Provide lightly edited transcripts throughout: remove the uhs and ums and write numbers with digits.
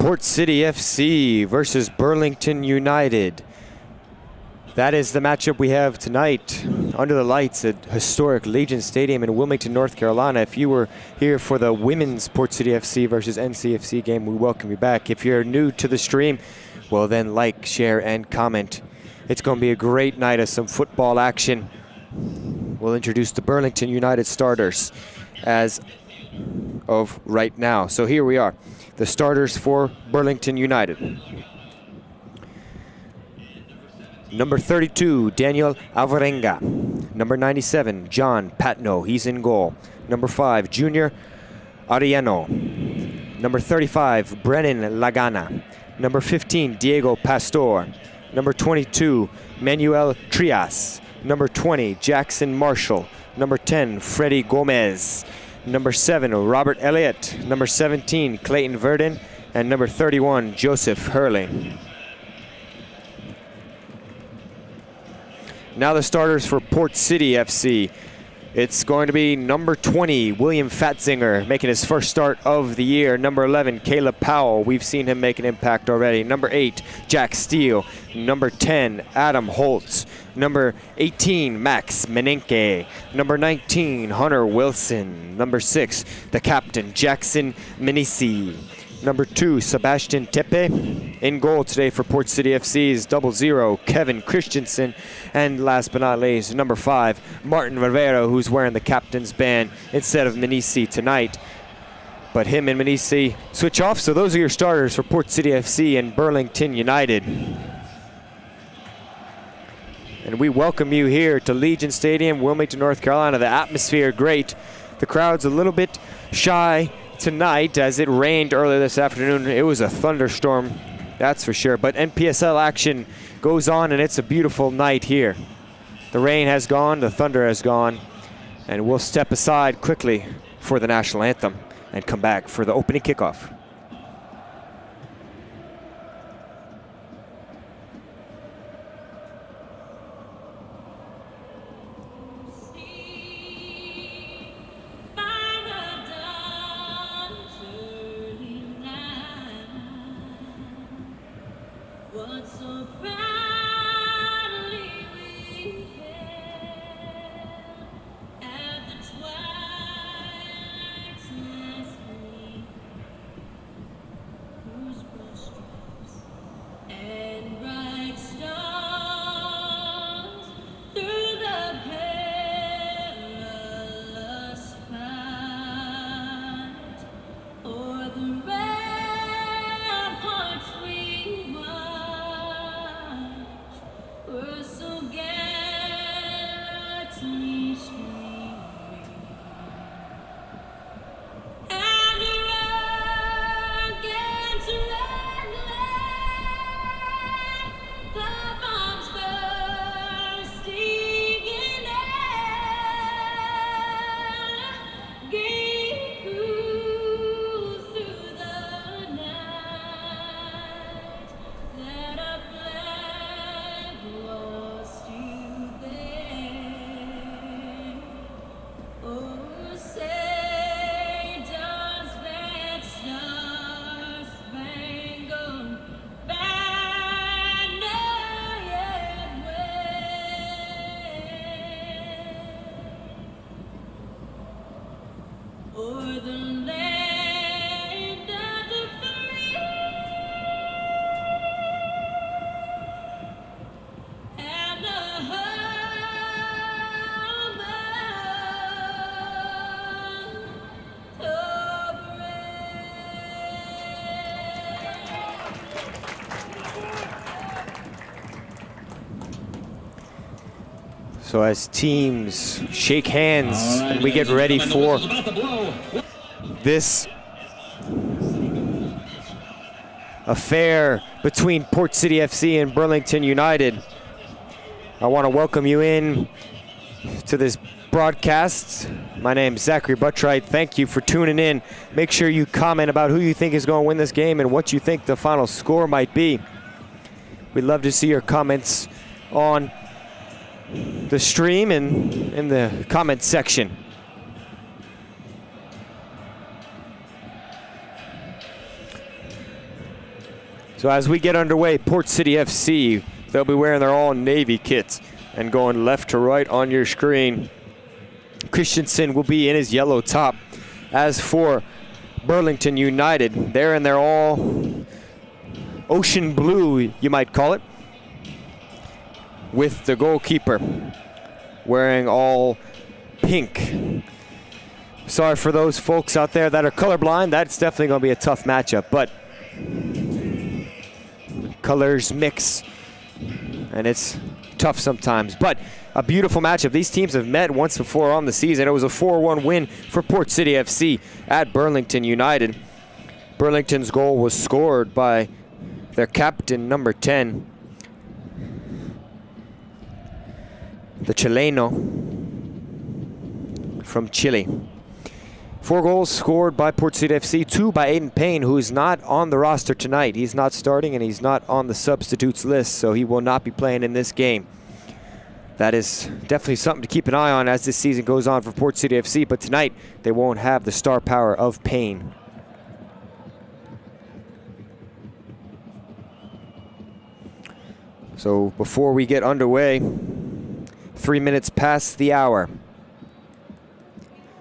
Port City FC versus Burlington United. That is the matchup we have tonight under the lights at historic Legion Stadium in Wilmington, North Carolina. If you were here for the women's Port City FC versus NCFC game, we welcome you back. If you're new to the stream, well then like, share, and comment. It's going to be a great night of some football action. We'll introduce the Burlington United starters as of right now. So here we are, the starters for Burlington United. Number 32, Daniel Alvarenga. Number 97, John Patno, he's in goal. Number 5, Junior Ariano. Number 35, Brennan Lagana. Number 15, Diego Pastor. Number 22, Manuel Trias. Number 20, Jackson Marshall. Number 10, Freddie Gomez. Number 7, Robert Elliott. Number 17, Clayton Verdon. And number 31, Joseph Hurley. Now the starters for Port City FC. It's going to be number 20, William Fatzinger, making his first start of the year. Number 11, Caleb Powell. We've seen him make an impact already. Number 8, Jack Steele. Number 10, Adam Holtz. Number 18, Max Menenke. Number 19, Hunter Wilson. Number 6, the captain, Jackson Menisi. Number 2, Sebastian Tepe. In goal today for Port City FC's 00, Kevin Christensen. And last but not least, number 5, Martin Rivera, who's wearing the captain's band instead of Menisi tonight. But him and Menisi switch off, so those are your starters for Port City FC and Burlington United. And we welcome you here to Legion Stadium, Wilmington, North Carolina. The atmosphere, great. The crowd's a little bit shy tonight as it rained earlier this afternoon. It was a thunderstorm, that's for sure. But NPSL action goes on, and it's a beautiful night here. The rain has gone, the thunder has gone, and we'll step aside quickly for the national anthem and come back for the opening kickoff. So as teams shake hands and we get ready for this affair between Port City FC and Burlington United, I want to welcome you in to this broadcast. My name's Zachary Buttright. Thank you for tuning in. Make sure you comment about who you think is going to win this game and what you think the final score might be. We'd love to see your comments on the stream and in the comment section. So as we get underway, Port City FC, they'll be wearing their all navy kits and going left to right on your screen. Christensen will be in his yellow top. As for Burlington United, they're in their all ocean blue, you might call it, with the goalkeeper wearing all pink. Sorry for those folks out there that are colorblind. That's definitely going to be a tough matchup, but colors mix and it's tough sometimes. But a beautiful matchup. These teams have met once before on the season. It was a 4-1 win for Port City FC at Burlington United. Burlington's goal was scored by their captain, number 10, the Chileno from Chile. 4 goals scored by Port City FC, 2 by Aiden Payne, who is not on the roster tonight. He's not starting and he's not on the substitutes list, so he will not be playing in this game. That is definitely something to keep an eye on as this season goes on for Port City FC, but tonight they won't have the star power of Payne. So before we get underway, 3 minutes past the hour.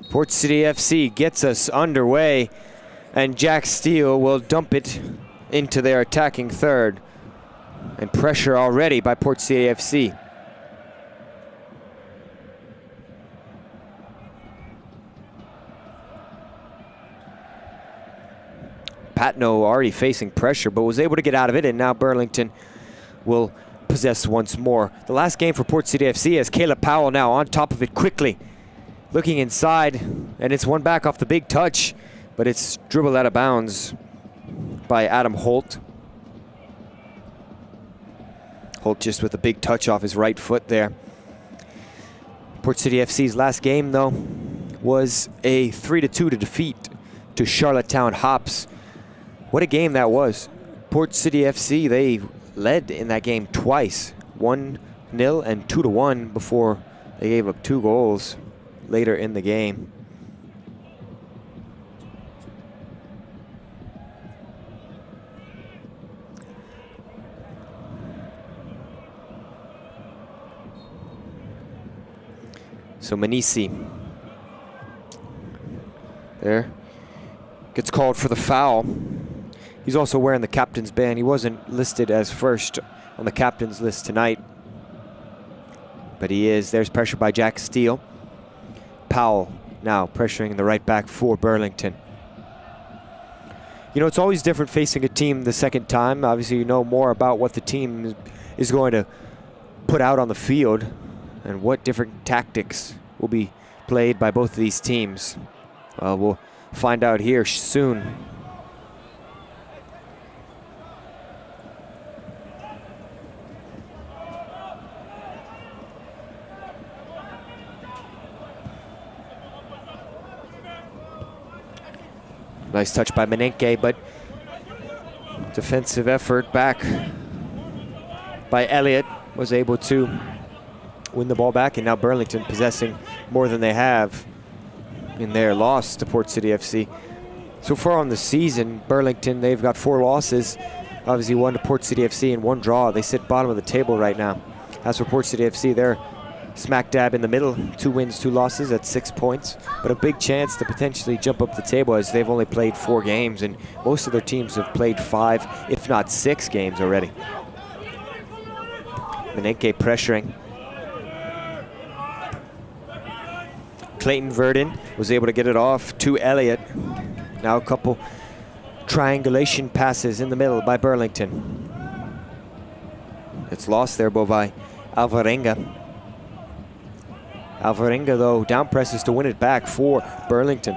Port City FC gets us underway, and Jack Steele will dump it into their attacking third. And pressure already by Port City FC. Patno already facing pressure, but was able to get out of it, and now Burlington will possess once more. The last game for Port City FC has Caleb Powell now on top of it quickly. Looking inside, and it's one back off the big touch, but it's dribbled out of bounds by Adam Holt. Holt just with a big touch off his right foot there. Port City FC's last game, though, was a 3-2 defeat to Charlottetown Hops. What a game that was. Port City FC, they led in that game twice, 1-0 and 2-1 before they gave up 2 goals later in the game. So Manisi there gets called for the foul. He's also wearing the captain's band. He wasn't listed as first on the captain's list tonight, but he is. There's pressure by Jack Steele. Powell now pressuring the right back for Burlington. You know, it's always different facing a team the second time. Obviously, you know more about what the team is going to put out on the field and what different tactics will be played by both of these teams. We'll find out here soon. Nice touch by Menenke, but defensive effort back by Elliott was able to win the ball back, and now Burlington possessing more than they have in their loss to Port City FC. So far on the season, Burlington, they've got 4 losses. Obviously 1 to Port City FC and 1 draw. They sit bottom of the table right now. As for Port City FC, they're smack dab in the middle, 2 wins, 2 losses at 6 points, but a big chance to potentially jump up the table as they've only played 4 games, and most of their teams have played 5, if not 6 games already. Menenke pressuring. Clayton Verdon was able to get it off to Elliott. Now a couple triangulation passes in the middle by Burlington. It's lost there by Alvarenga. Alvarenga, though, down presses to win it back for Burlington.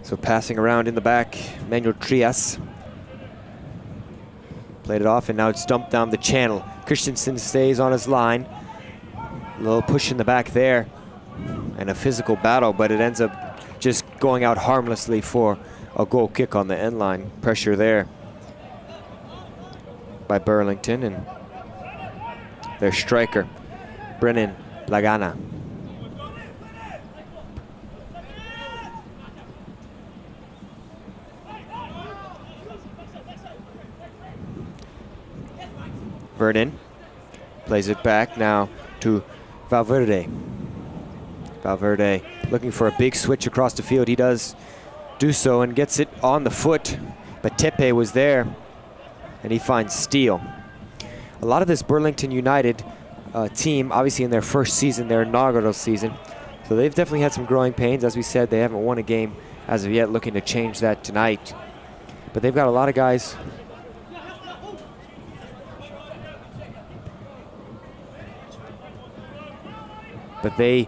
So passing around in the back, Manuel Trias played it off, and now it's dumped down the channel. Christensen stays on his line. A little push in the back there and a physical battle, but it ends up just going out harmlessly for a goal kick on the end line. Pressure there. by Burlington, and their striker, Brennan Lagana. Vernon plays it back now to Valverde. Valverde looking for a big switch across the field. He does do so and gets it on the foot, but Tepe was there and he finds Steele. A lot of this Burlington United team, obviously in their first season, their inaugural season, so they've definitely had some growing pains. As we said, they haven't won a game as of yet, looking to change that tonight. But they've got a lot of guys they've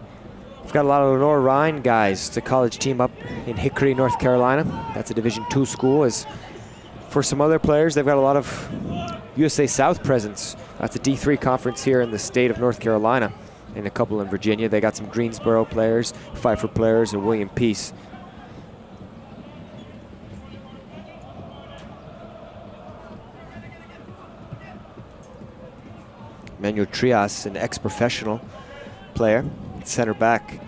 got a lot of Lenore Rhine guys. It's a college team up in Hickory, North Carolina. That's a Division II school. As for some other players, they've got a lot of USA South presence. That's a D3 conference here in the state of North Carolina, and a couple in Virginia. They got some Greensboro players, Pfeiffer players, and William Peace. Manuel Trias, an ex-professional player, center back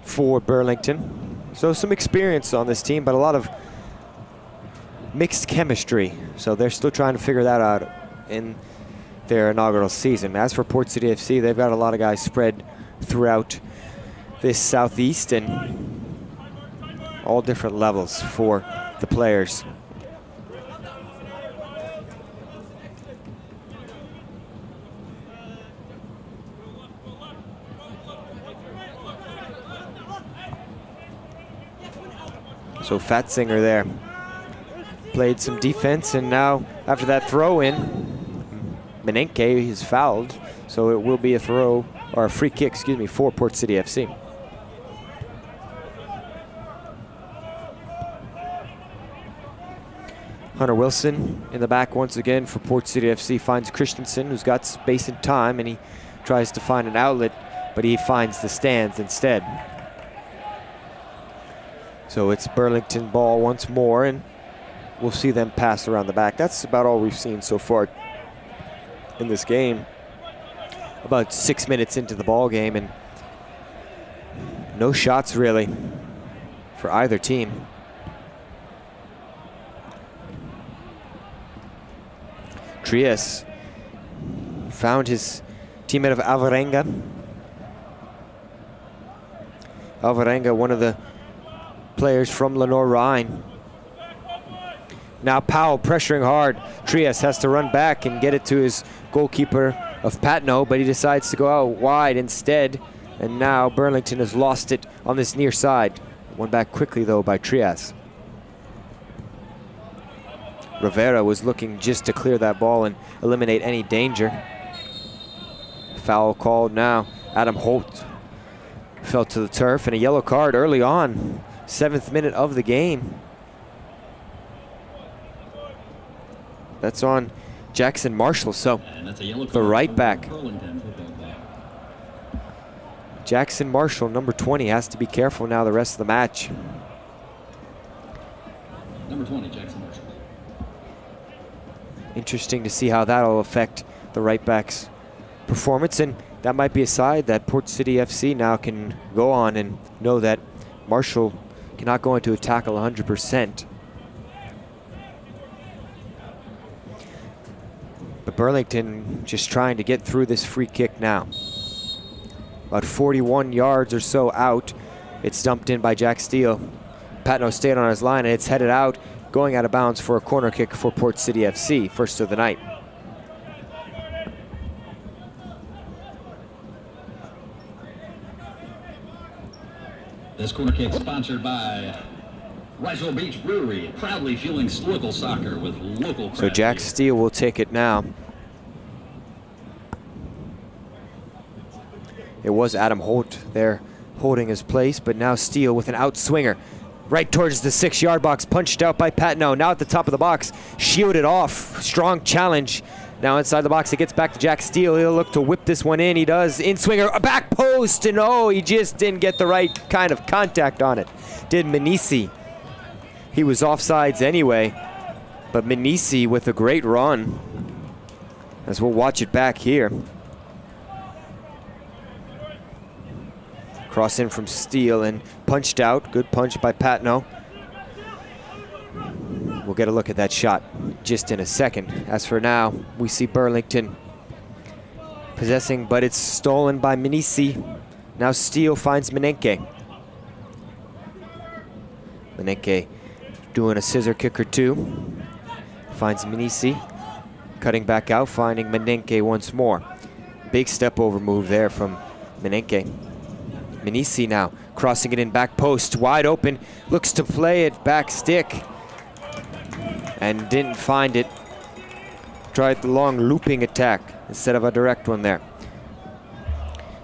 for Burlington. So some experience on this team, but a lot of mixed chemistry. So they're still trying to figure that out in their inaugural season. As for Port City FC, they've got a lot of guys spread throughout this Southeast and all different levels for the players. So Fatzinger there played some defense, and now after that throw in, Menenke is fouled, so it will be a throw, or a free kick, excuse me, for Port City FC. Hunter Wilson in the back once again for Port City FC, finds Christensen, who's got space and time, and he tries to find an outlet, but he finds the stands instead. So it's Burlington ball once more, and we'll see them pass around the back. That's about all we've seen so far in this game. About 6 minutes into the ball game, and no shots really for either team. Trias found his teammate of Alvarenga. Alvarenga, one of the players from Lenore Rhine. Now Powell pressuring hard. Trias has to run back and get it to his goalkeeper of Patno, but he decides to go out wide instead. And now Burlington has lost it on this near side. Won back quickly though by Trias. Rivera was looking just to clear that ball and eliminate any danger. Foul called now. Adam Holt fell to the turf, and a yellow card early on. 7th minute of the game. That's on Jackson Marshall, so the right back. Jackson Marshall, number 20, has to be careful now the rest of the match. Number 20, Jackson Marshall. Interesting to see how that'll affect the right back's performance, and that might be a side that Port City FC now can go on and know that Marshall cannot go into a tackle 100%. But Burlington just trying to get through this free kick now. About 41 yards or so out. It's dumped in by Jack Steele. Patno stayed on his line, and it's headed out, going out of bounds for a corner kick for Port City FC, first of the night. This corner kick sponsored by Riceville Beach Brewery, proudly fueling local soccer with local craft So Jack beer. Steele will take it now. It was Adam Holt there holding his place, but now Steele with an outswinger. Right towards the 6-yard box, punched out by Patno. Now at the top of the box, shielded off. Strong challenge. Now inside the box, it gets back to Jack Steele. He'll look to whip this one in. He does. In swinger, a back post, and oh, he just didn't get the right kind of contact on it. Did Manisi. He was offsides anyway, but Manisi with a great run as we'll watch it back here. Cross in from Steele and punched out. Good punch by Patno. We'll get a look at that shot just in a second. As for now, we see Burlington possessing, but it's stolen by Minisi. Now Steele finds Menenke. Menenke doing a scissor kick or two. Finds Minisi. Cutting back out, finding Menenke once more. Big step over move there from Menenke. Minisi now crossing it in back post, wide open, looks to play it back stick and didn't find it. Tried the long looping attack instead of a direct one there.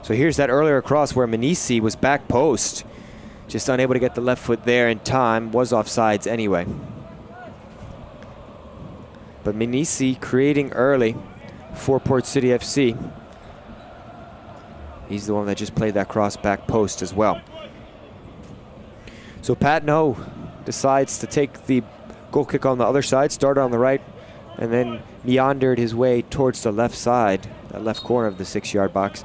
So here's that earlier cross where Minisi was back post, just unable to get the left foot there in time, was offsides anyway. But Minisi creating early for Port City FC. He's the one that just played that cross back post as well. So Patno decides to take the goal kick on the other side, started on the right, and then meandered his way towards the left side, that left corner of the 6-yard box,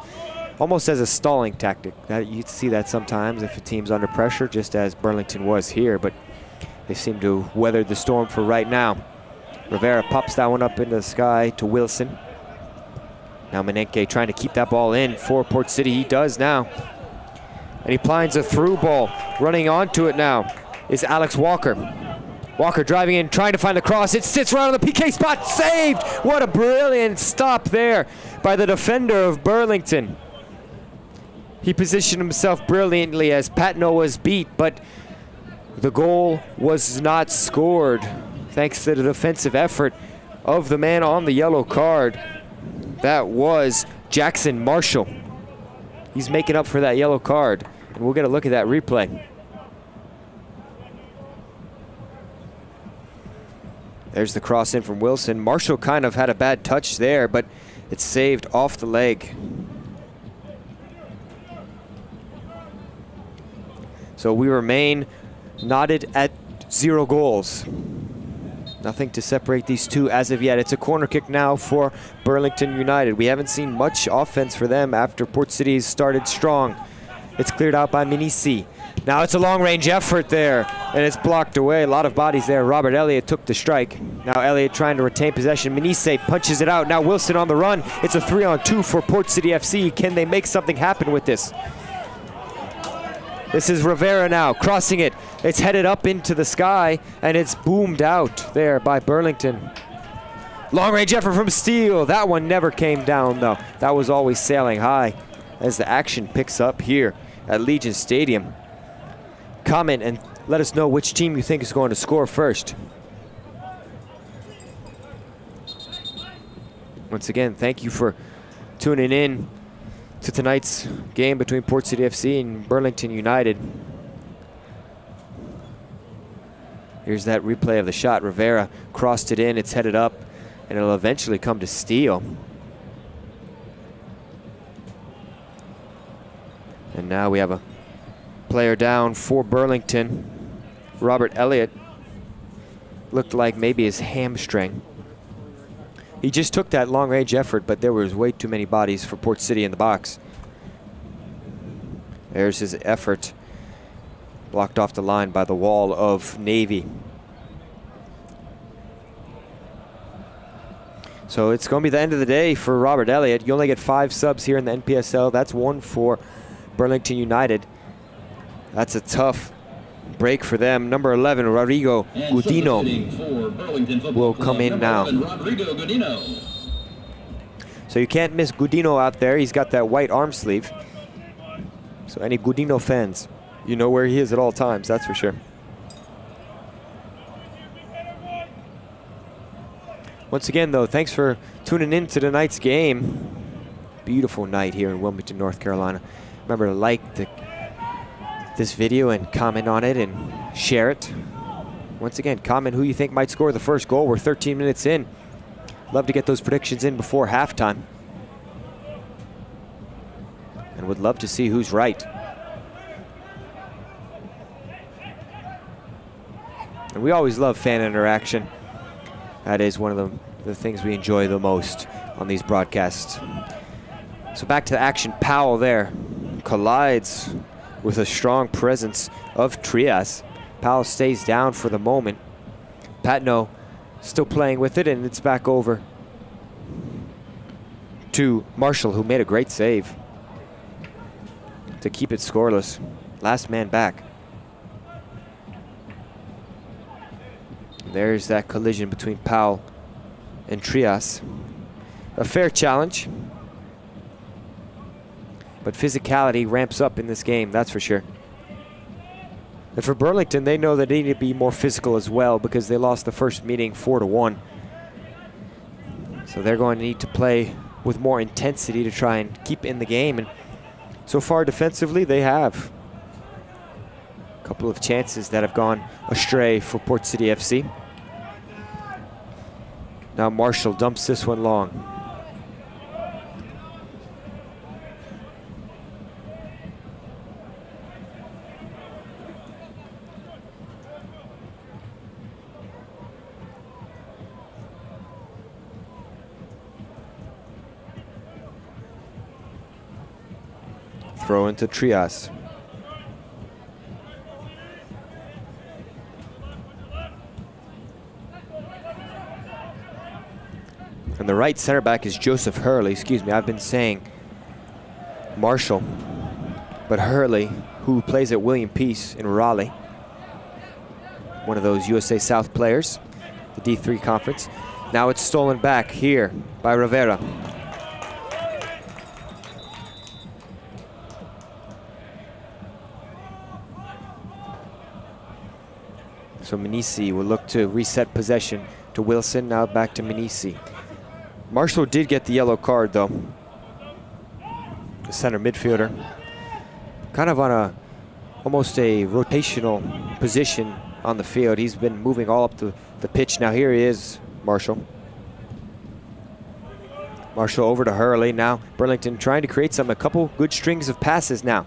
almost as a stalling tactic. You see that sometimes if a team's under pressure, just as Burlington was here, but they seem to weather the storm for right now. Rivera pops that one up into the sky to Wilson. Now Menenke trying to keep that ball in for Port City. He does now. And he finds a through ball. Running onto it now is Alex Walker. Walker driving in, trying to find the cross. It sits right on the PK spot. Saved! What a brilliant stop there by the defender of Burlington. He positioned himself brilliantly as Patno was beat, but the goal was not scored thanks to the defensive effort of the man on the yellow card. That was Jackson Marshall. He's making up for that yellow card, and we'll get a look at that replay. There's the cross in from Wilson. Marshall kind of had a bad touch there, but it's saved off the leg. So we remain knotted at 0 goals. Nothing to separate these two as of yet. It's a corner kick now for Burlington United. We haven't seen much offense for them after Port City started strong. It's cleared out by Minisi. Now it's a long-range effort there, and it's blocked away. A lot of bodies there. Robert Elliott took the strike. Now Elliott trying to retain possession. Minisi punches it out. Now Wilson on the run. It's a 3-on-2 for Port City FC. Can they make something happen with this? This is Rivera now, crossing it. It's headed up into the sky, and it's boomed out there by Burlington. Long-range effort from Steele. That one never came down, though. That was always sailing high as the action picks up here at Legion Stadium. Comment and let us know which team you think is going to score first. Once again, thank you for tuning in to tonight's game between Port City FC and Burlington United. Here's that replay of the shot. Rivera crossed it in, it's headed up, and it'll eventually come to Steele. And now we have a player down for Burlington. Robert Elliott looked like maybe his hamstring. He just took that long-range effort, but there was way too many bodies for Port City in the box. There's his effort. Blocked off the line by the wall of Navy. So it's going to be the end of the day for Robert Elliott. You only get 5 subs here in the NPSL. That's 1 for Burlington United. That's a tough break for them. Number 11, Rodrigo Gudino, will come in now. So you can't miss Gudino out there. He's got that white arm sleeve. So any Gudino fans, you know where he is at all times, that's for sure. Once again, though, thanks for tuning in to tonight's game. Beautiful night here in Wilmington, North Carolina. Remember to like this video and comment on it and share it. Once again, comment who you think might score the first goal. We're 13 minutes in. Love to get those predictions in before halftime. And would love to see who's right. And we always love fan interaction. That is one of the things we enjoy the most. on these broadcasts. So back to the action. Powell there collides with a strong presence of Trias. Powell stays down for the moment. Patno still playing with it, and it's back over to Marshall, who made a great save to keep it scoreless. Last man back. There's that collision between Powell and Trias. A fair challenge, but physicality ramps up in this game, that's for sure. And for Burlington, they know that they need to be more physical as well because they lost the first meeting 4-1. So they're going to need to play with more intensity to try and keep in the game. And so far defensively, they have a couple of chances that have gone astray for Port City FC. Now Marshall dumps this one long. Throw into Trias. And the right center back is Joseph Hurley. Excuse me, I've been saying Marshall, but Hurley, who plays at William Peace in Raleigh, one of those USA South players, the D3 conference. Now it's stolen back here by Rivera. So Minisi will look to reset possession to Wilson, now back to Minisi. Marshall did get the yellow card though. The center midfielder. Kind of on almost a rotational position on the field. He's been moving all up the pitch. Now here he is, Marshall. Marshall over to Hurley. Now Burlington trying to create a couple good strings of passes now.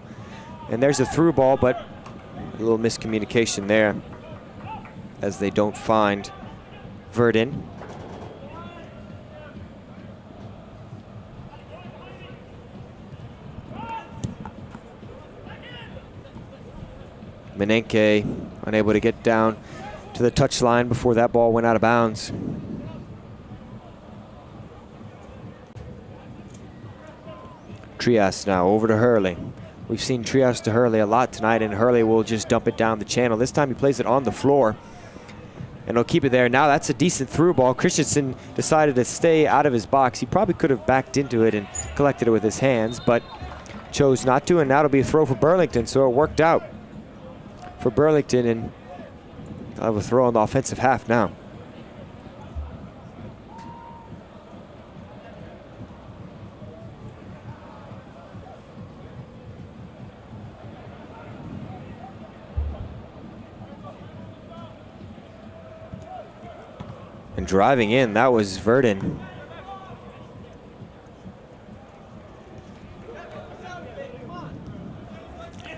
And there's a through ball, but a little miscommunication there as they don't find Verdin. Menenke unable to get down to the touchline before that ball went out of bounds. Trias now over to Hurley. We've seen Trias to Hurley a lot tonight, and Hurley will just dump it down the channel. This time he plays it on the floor, and he'll keep it there. Now that's a decent through ball. Christensen decided to stay out of his box. He probably could have backed into it and collected it with his hands, but chose not to, and now it'll be a throw for Burlington, so it worked out for Burlington, and they'll have a throw on the offensive half now. And driving in, that was Verdin.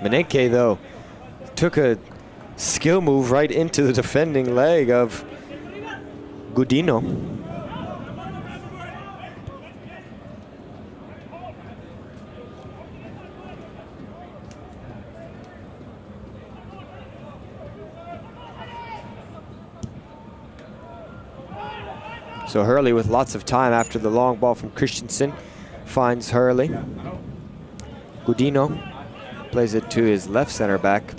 Menenke, though, took a skill move right into the defending leg of Gudino. So Hurley with lots of time after the long ball from Christensen finds Hurley. Gudino plays it to his left center back.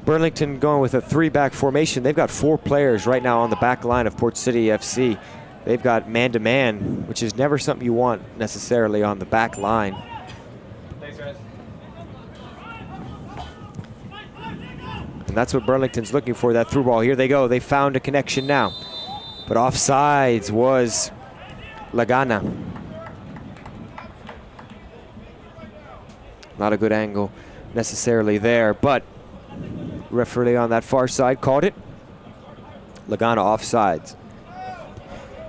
Burlington going with a three-back formation. They've got 4 players right now on the back line of Port City FC. They've got man-to-man, which is never something you want necessarily on the back line. Thanks, guys. And that's what Burlington's looking for, that through ball. Here they go. They found a connection now. But offsides was Lagana. Not a good angle necessarily there, but referee on that far side called it. Lagana offsides.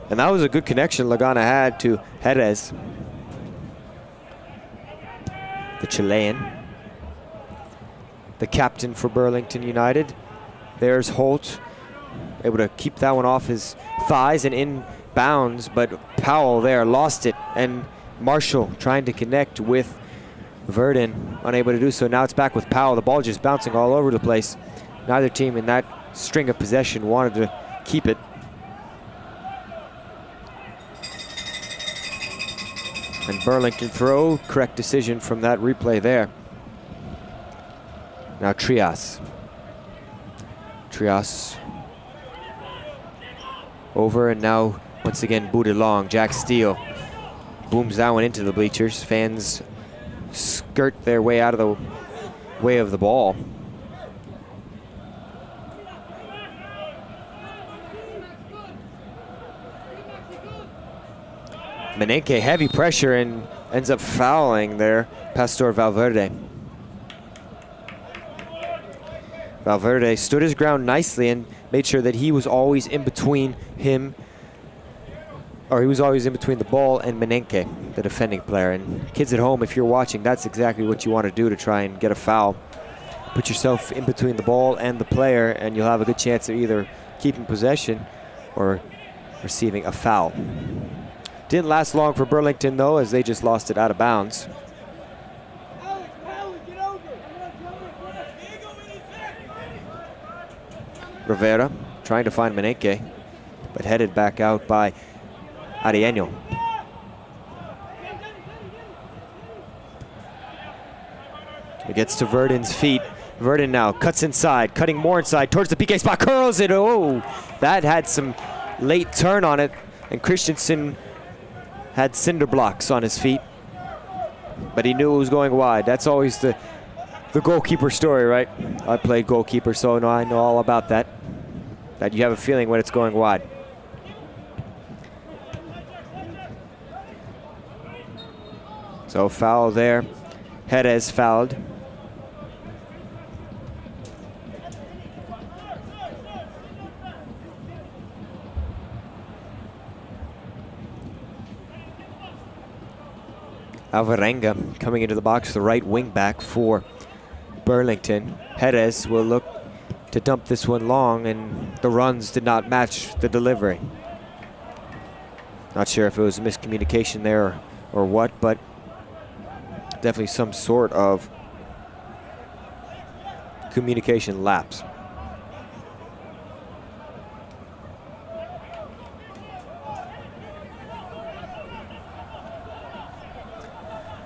And that was a good connection Lagana had to Jerez, the Chilean, the captain for Burlington United. There's Holt, able to keep that one off his thighs and in bounds, but Powell there lost it, and Marshall trying to connect with Verdon, unable to do so. Now it's back with Powell. The ball just bouncing all over the place. Neither team in that string of possession wanted to keep it. And Burlington throw, correct decision from that replay there. Now Trias. Trias over, and now once again booted long. Jack Steele booms that one into the bleachers. Fans skirt their way out of the way of the ball. Menenke heavy pressure and ends up fouling there Pastor Valverde. Valverde stood his ground nicely and made sure that he was always in between him, or he was always in between the ball and Menenke, the defending player. And kids at home, if you're watching, that's exactly what you want to do to try and get a foul. Put yourself in between the ball and the player, and you'll have a good chance of either keeping possession or receiving a foul. Didn't last long for Burlington, though, as they just lost it out of bounds. Rivera trying to find Menenke, but headed back out by Arieno. It gets to Verdon's feet. Verdon now cuts inside, cutting more inside towards the PK spot, curls it. Oh, that had some late turn on it, and Christensen had cinder blocks on his feet, but he knew it was going wide. That's always the goalkeeper story, right? I played goalkeeper, so I know all about that. That you have a feeling when it's going wide. So foul there. Jerez fouled. Alvarenga coming into the box, the right wing back for Burlington. Jerez will look to dump this one long, and the runs did not match the delivery. Not sure if it was a miscommunication there or what, but definitely some sort of communication lapse.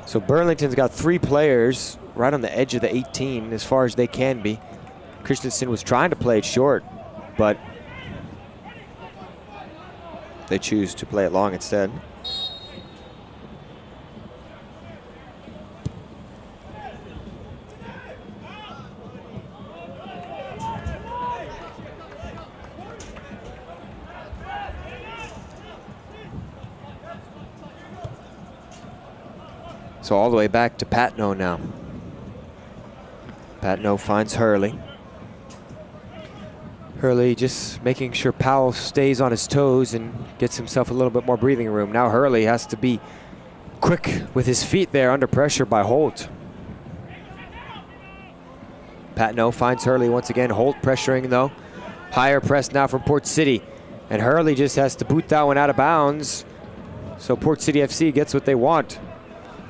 So Burlington's got 3 players right on the edge of the 18 as far as they can be. Christensen was trying to play it short, but they choose to play it long instead. So all the way back to Patno now. Patno finds Hurley. Hurley just making sure Powell stays on his toes and gets himself a little bit more breathing room. Now Hurley has to be quick with his feet there under pressure by Holt. Patno finds Hurley once again. Holt pressuring though. Higher press now from Port City. And Hurley just has to boot that one out of bounds. So Port City FC gets what they want.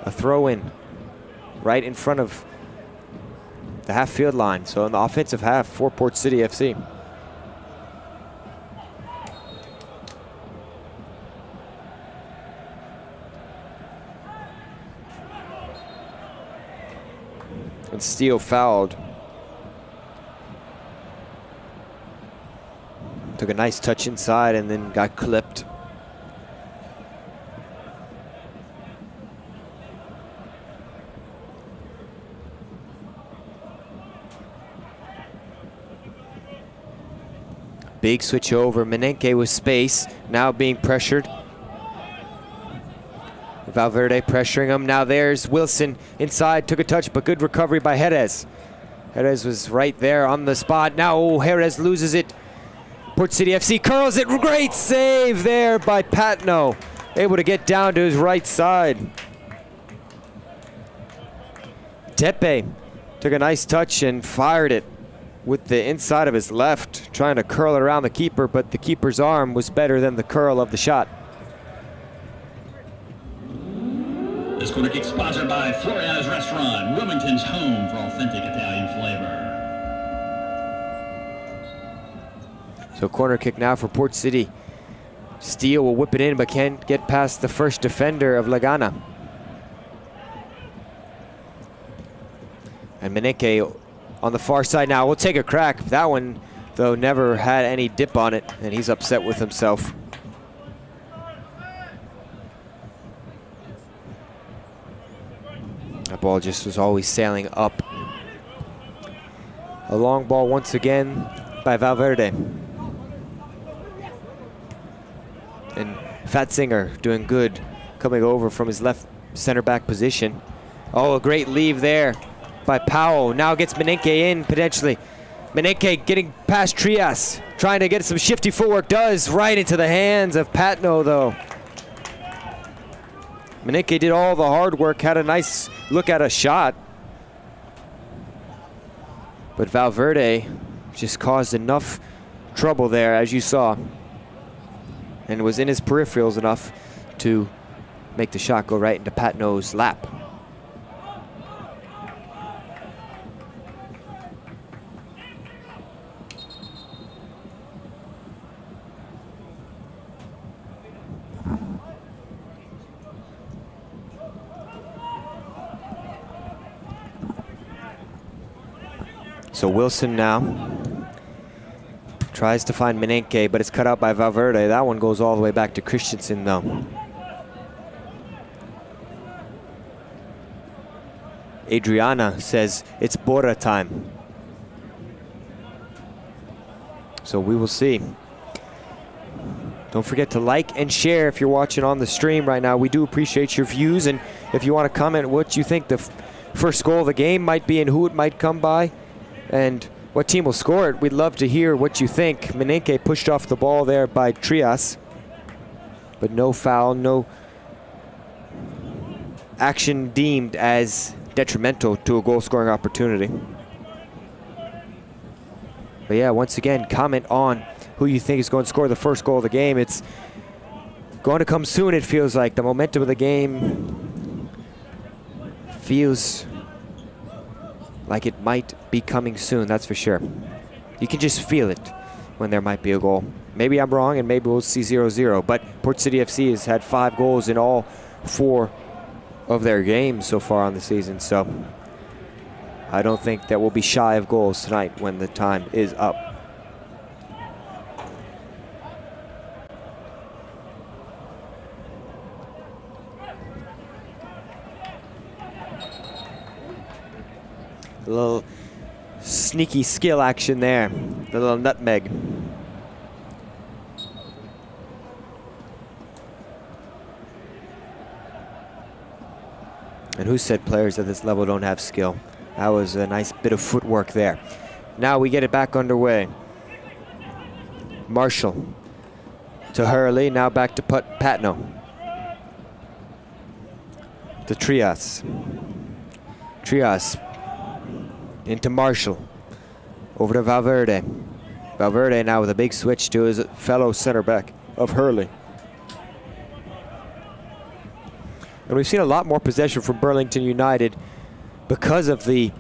A throw in right in front of the half field line. So in the offensive half for Port City FC. And Steele fouled. Took a nice touch inside and then got clipped. Big switch over. Menenke with space, now being pressured. Valverde pressuring him. Now there's Wilson inside, took a touch, but good recovery by Jerez. Jerez was right there on the spot. Now Jerez loses it. Port City FC curls it. Great save there by Patno. Able to get down to his right side. Tepe took a nice touch and fired it with the inside of his left, trying to curl it around the keeper, but the keeper's arm was better than the curl of the shot. This corner kick sponsored by Floriana's Restaurant, Wilmington's home for authentic Italian flavor. So corner kick now for Port City. Steele will whip it in, but can't get past the first defender of Lagana. And Meneke on the far side now will take a crack. That one, though, never had any dip on it, and he's upset with himself. That ball just was always sailing up. A long ball once again by Valverde. And Fatzinger doing good, coming over from his left center back position. Oh, a great leave there by Powell. Now gets Meneke in potentially. Meneke getting past Trias, trying to get some shifty footwork, does right into the hands of Patno though. Meneke did all the hard work, had a nice look at a shot. But Valverde just caused enough trouble there, as you saw. And was in his peripherals enough to make the shot go right into Patno's lap. So Wilson now tries to find Meneke, but it's cut out by Valverde. That one goes all the way back to Christensen though. Adriana says it's Bora time. So we will see. Don't forget to like and share if you're watching on the stream right now. We do appreciate your views, and if you want to comment what you think the first goal of the game might be and who it might come by and what team will score it, we'd love to hear what you think. Meneke pushed off the ball there by Trias, but no foul, no action deemed as detrimental to a goal-scoring opportunity. But yeah, once again, comment on who you think is going to score the first goal of the game. It's going to come soon, it feels like. The momentum of the game feels like it might be coming soon, that's for sure. You can just feel it when there might be a goal. Maybe I'm wrong, and maybe we'll see 0-0, but Port City FC has had 5 goals in all 4 of their games so far on the season, so I don't think that we'll be shy of goals tonight when the time is up. A little sneaky skill action there, the little nutmeg. And who said players at this level don't have skill? That was a nice bit of footwork there. Now we get it back underway. Marshall to Hurley, now back to Patno. To Trias. Trias into Marshall. Over to Valverde. Valverde now with a big switch to his fellow center back of Hurley. And we've seen a lot more possession from Burlington United because of the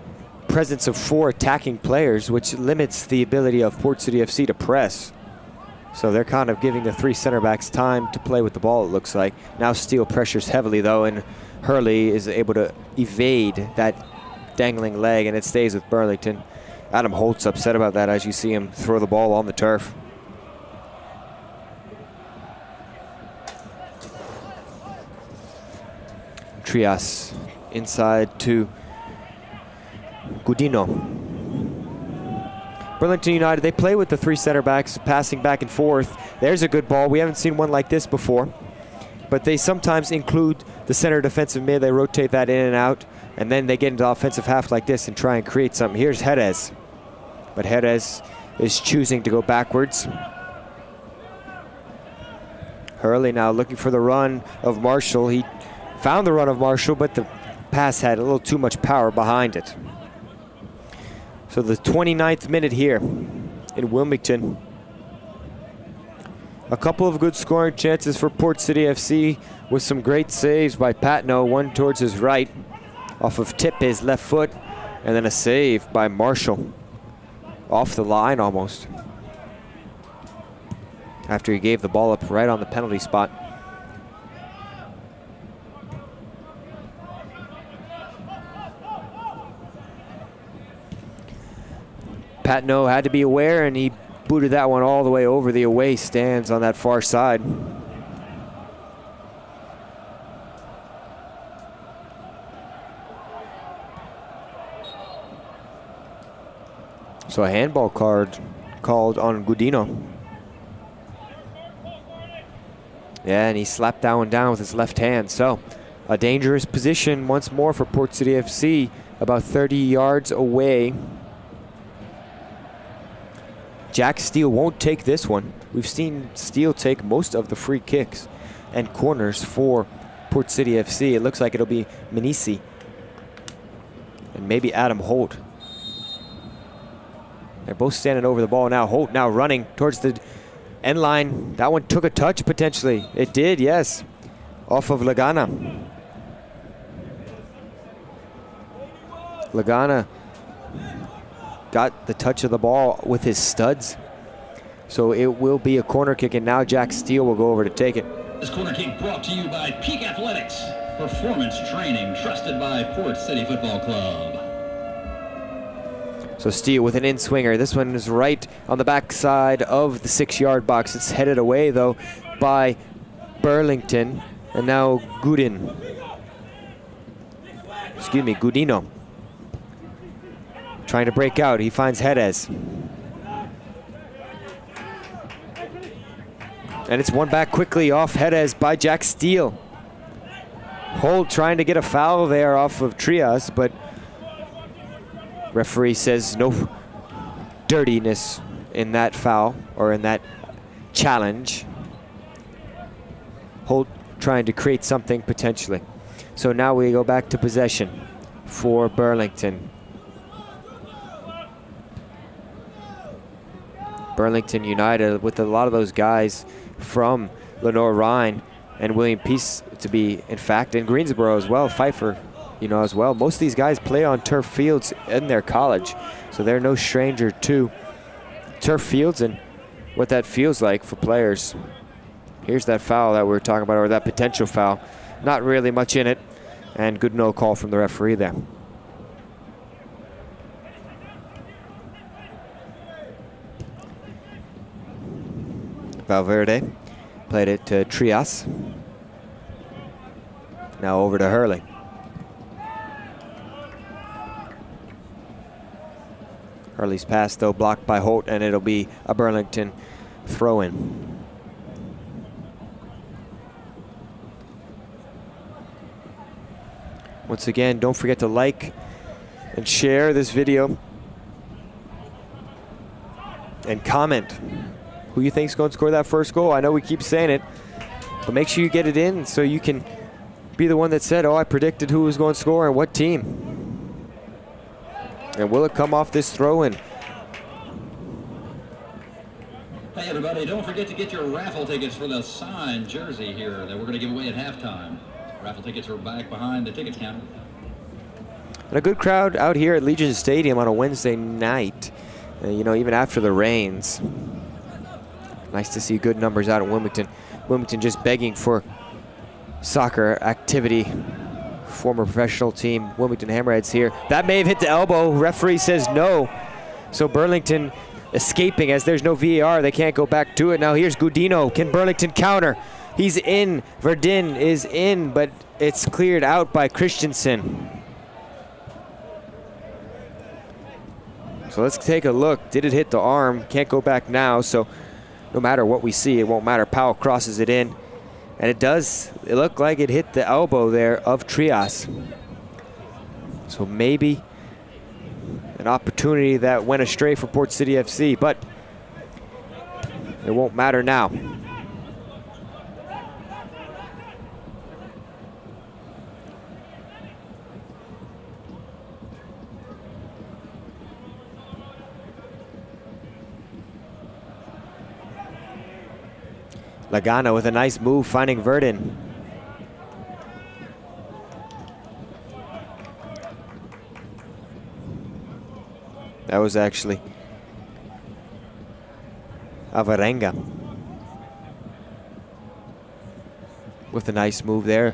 presence of 4 attacking players, which limits the ability of Port City FC to press. So they're kind of giving the 3 center backs time to play with the ball, it looks like. Now Steele pressures heavily though, and Hurley is able to evade that dangling leg, and it stays with Burlington. Adam Holt's upset about that as you see him throw the ball on the turf. Trias inside to Gudino. Burlington United, they play with the 3 center backs, passing back and forth. There's a good ball. We haven't seen one like this before, but they sometimes include the center defensive mid. They rotate that in and out, and then they get into offensive half like this and try and create something. Here's Jerez, but Jerez is choosing to go backwards. Hurley now looking for the run of Marshall. He found the run of Marshall, but the pass had a little too much power behind it. So the 29th minute here in Wilmington. A couple of good scoring chances for Port City FC with some great saves by Patno, one towards his right off of tip his left foot, and then a save by Marshall off the line almost after he gave the ball up right on the penalty spot. Patno had to be aware, and he booted that one all the way over the away stands on that far side. So a handball card called on Gudino. Yeah, and he slapped that one down with his left hand. So a dangerous position once more for Port City FC, about 30 yards away. Jack Steele won't take this one. We've seen Steele take most of the free kicks and corners for Port City FC. It looks like it'll be Minisi and maybe Adam Holt. They're both standing over the ball now. Holt now running towards the end line. That one took a touch potentially. It did, yes. Off of Lagana. Lagana got the touch of the ball with his studs. So it will be a corner kick, and now Jack Steele will go over to take it. This corner kick brought to you by Peak Athletics. Performance training trusted by Port City Football Club. So Steele with an in-swinger. This one is right on the backside of the 6-yard box. It's headed away, though, by Burlington. And now Gudino. Trying to break out. He finds Jerez. And it's won back quickly off Jerez by Jack Steele. Holt trying to get a foul there off of Trias, but referee says no dirtiness in that foul or in that challenge. Holt trying to create something potentially. So now we go back to possession for Burlington. Burlington United with a lot of those guys from Lenore Rhine and William Peace to be, in fact, in Greensboro as well, Pfeiffer, as well. Most of these guys play on turf fields in their college, so they're no stranger to turf fields and what that feels like for players. Here's that foul that we were talking about, or that potential foul. Not really much in it, and good no call from the referee there. Valverde played it to Trias. Now over to Hurley. Hurley's pass, though, blocked by Holt, and it'll be a Burlington throw-in. Once again, don't forget to like and share this video and comment who you think's going to score that first goal. I know we keep saying it, but make sure you get it in so you can be the one that said, oh, I predicted who was going to score and what team. And will it come off this throw-in? Hey, everybody, don't forget to get your raffle tickets for the signed jersey here that we're going to give away at halftime. Raffle tickets are back behind the ticket counter. And a good crowd out here at Legion Stadium on a Wednesday night, even after the rains. Nice to see good numbers out in Wilmington. Wilmington just begging for soccer activity. Former professional team, Wilmington Hammerheads here. That may have hit the elbow. Referee says no. So Burlington escaping as there's no VAR. They can't go back to it. Now here's Gudino. Can Burlington counter? He's in. Verdin is in, but it's cleared out by Christensen. So let's take a look. Did it hit the arm? Can't go back now, so no matter what we see, it won't matter. Powell crosses it in, and it does. It looked like it hit the elbow there of Trias. So maybe an opportunity that went astray for Port City FC, but it won't matter now. Lagana with a nice move, finding Verdin. That was actually Alvarenga with a nice move there.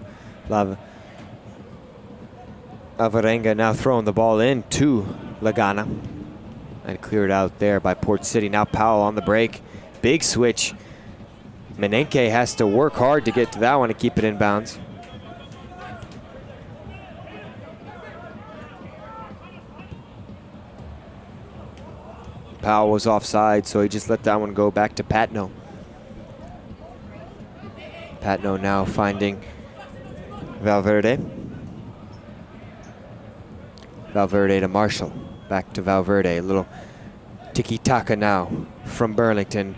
Alvarenga now throwing the ball in to Lagana and cleared out there by Port City. Now Powell on the break. Big switch. Menenke has to work hard to get to that one and keep it in bounds. Powell was offside, so he just let that one go back to Patno. Patno now finding Valverde. Valverde to Marshall. Back to Valverde. A little tiki-taka now from Burlington.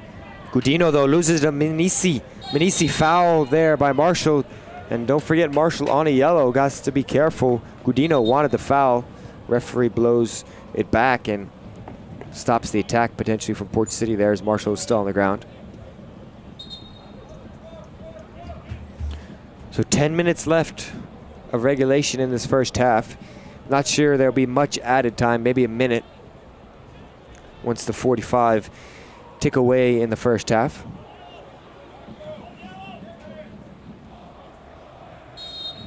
Gudino, though, loses to Minisi. Minisi foul there by Marshall. And don't forget, Marshall on a yellow. Got to be careful. Gudino wanted the foul. Referee blows it back and stops the attack potentially from Port City there as Marshall is still on the ground. So 10 minutes left of regulation in this first half. Not sure there'll be much added time, maybe a minute once the 45 tick away in the first half.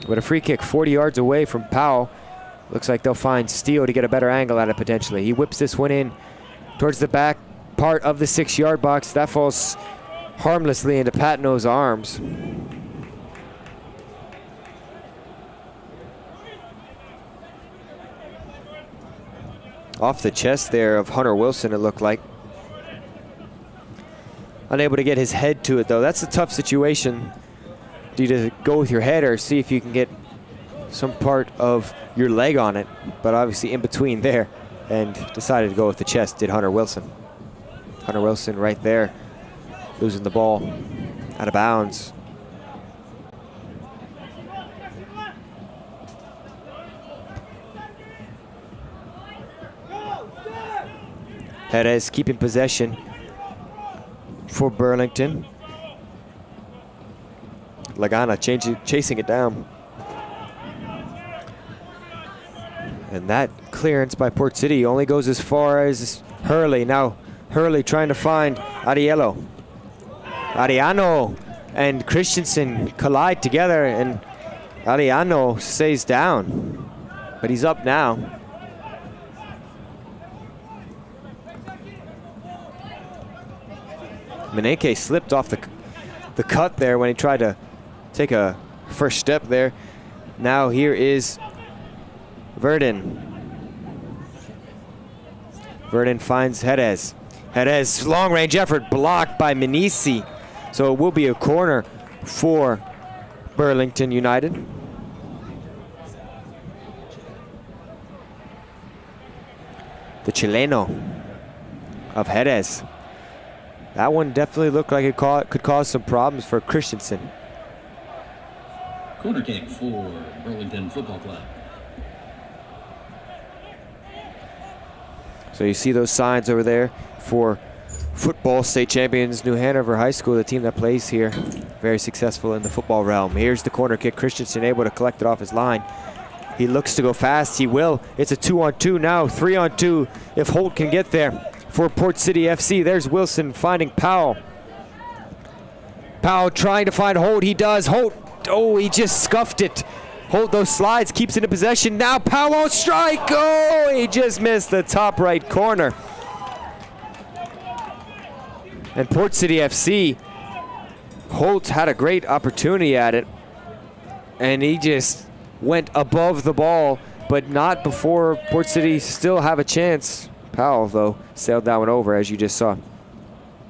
But a free kick 40 yards away from Powell. Looks like they'll find Steele to get a better angle at it potentially. He whips this one in towards the back part of the 6-yard box. That falls harmlessly into Patno's arms. Off the chest there of Hunter Wilson, it looked like. Unable to get his head to it, though. That's a tough situation. Do you go with your head or see if you can get some part of your leg on it? But obviously in between there, and decided to go with the chest, did Hunter Wilson. Hunter Wilson right there, losing the ball out of bounds. Jerez keeping possession for Burlington. Lagana chasing it down. And that clearance by Port City only goes as far as Hurley. Now Hurley trying to find Ariello. Ariano and Christensen collide together, and Ariano stays down, but he's up now. Menenke slipped off the cut there when he tried to take a first step there. Now here is Verdin. Verdin finds Jerez. Jerez, long range effort blocked by Minisi. So it will be a corner for Burlington United. The Chileno of Jerez. That one definitely looked like it could cause some problems for Christensen. Corner kick for Burlington Football Club. So you see those signs over there for football state champions New Hanover High School, the team that plays here. Very successful in the football realm. Here's the corner kick. Christensen able to collect it off his line. He looks to go fast. He will. It's a 2-on-2 now, 3-on-2 if Holt can get there. For Port City FC, there's Wilson finding Powell. Powell trying to find Holt. He does. Holt, oh, he just scuffed it. Holt, those slides, keeps it in possession. Now Powell on strike. Oh, he just missed the top right corner. And Port City FC, Holt had a great opportunity at it, and he just went above the ball, but not before Port City still have a chance. Powell, though, sailed that one over, as you just saw.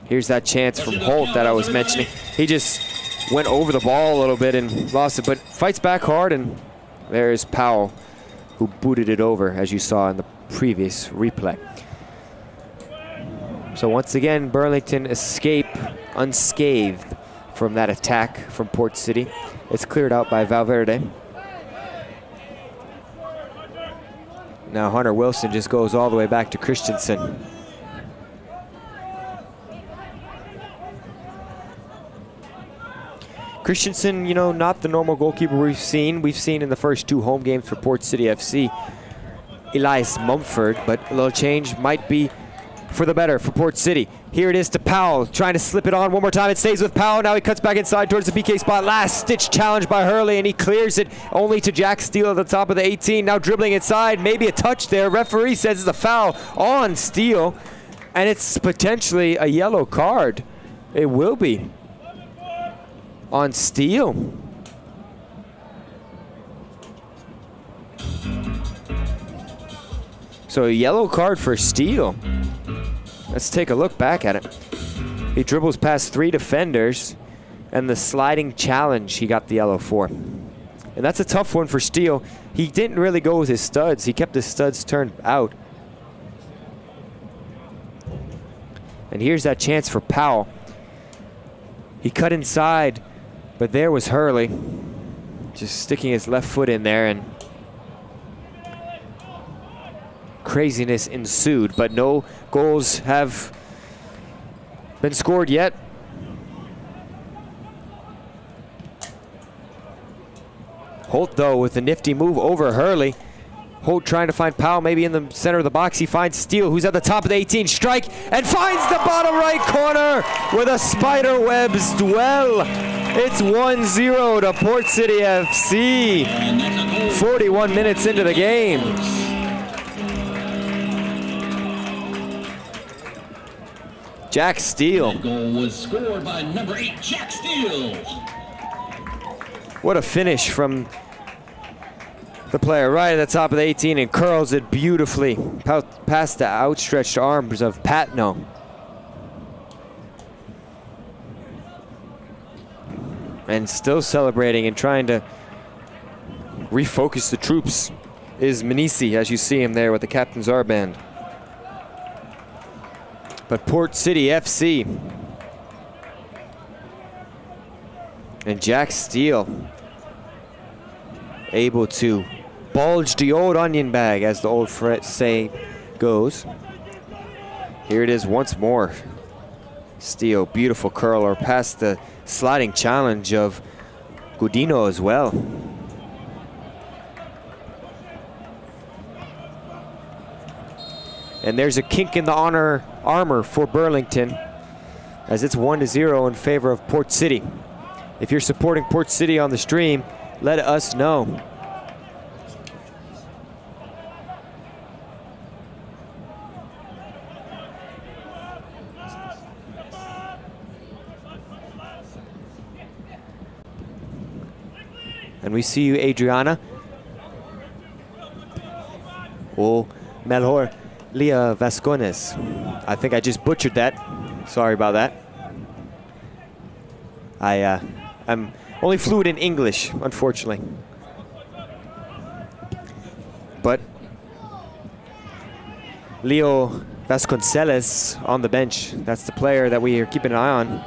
Here's that chance from Holt that I was mentioning. He just went over the ball a little bit and lost it, but fights back hard, and there's Powell, who booted it over, as you saw in the previous replay. So once again, Burlington escape unscathed from that attack from Port City. It's cleared out by Valverde. Now Hunter Wilson just goes all the way back to Christensen. Christensen, you know, not the normal goalkeeper we've seen. We've seen in the first 2 home games for Port City FC, Elias Mumford, but a little change might be for the better for Port City. Here it is to Powell, trying to slip it on one more time. It stays with Powell. Now he cuts back inside towards the PK spot. Last stitch challenge by Hurley, and he clears it only to Jack Steele at the top of the 18. Now dribbling inside, maybe a touch there. Referee says it's a foul on Steele, and it's potentially a yellow card. It will be on Steele. So a yellow card for Steele. Let's take a look back at it. He dribbles past 3 defenders, and the sliding challenge he got the yellow for. And that's a tough one for Steele. He didn't really go with his studs. He kept his studs turned out. And here's that chance for Powell. He cut inside, but there was Hurley, just sticking his left foot in there, and craziness ensued, but no goals have been scored yet. Holt, though, with a nifty move over Hurley. Holt trying to find Powell, maybe in the center of the box. He finds Steele, who's at the top of the 18. Strike, and finds the bottom right corner with a spider webs dwell. It's 1-0 to Port City FC. 41 minutes into the game. Jack Steele. That goal was scored by number 8, Jack Steele. What a finish from the player right at the top of the 18, and curls it beautifully past the outstretched arms of Patno. And still celebrating and trying to refocus the troops is Manisi, as you see him there with the captain's armband. But Port City FC and Jack Steele able to bulge the old onion bag, as the old say goes. Here it is once more. Steele, beautiful curler past the sliding challenge of Gudino as well. And there's a kink in the armor for Burlington, as it's 1-0 in favor of Port City. If you're supporting Port City on the stream, let us know. And we see you, Adriana. Oh, Melhor Lia Vascones. I think I just butchered that. Sorry about that. I'm only fluent in English, unfortunately. But Leo Vasconcelos on the bench. That's the player that we are keeping an eye on.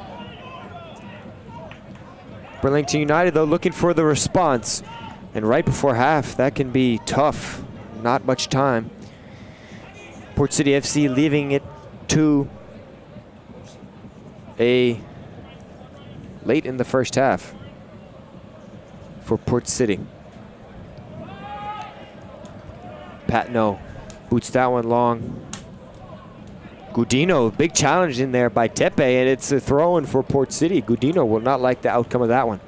Burlington United, though, looking for the response. And right before half, that can be tough. Not much time. Port City FC leaving it to a late in the first half for Port City. Patno boots that one long. Gudino, big challenge in there by Tepe, and it's a throw-in for Port City. Gudino will not like the outcome of that one.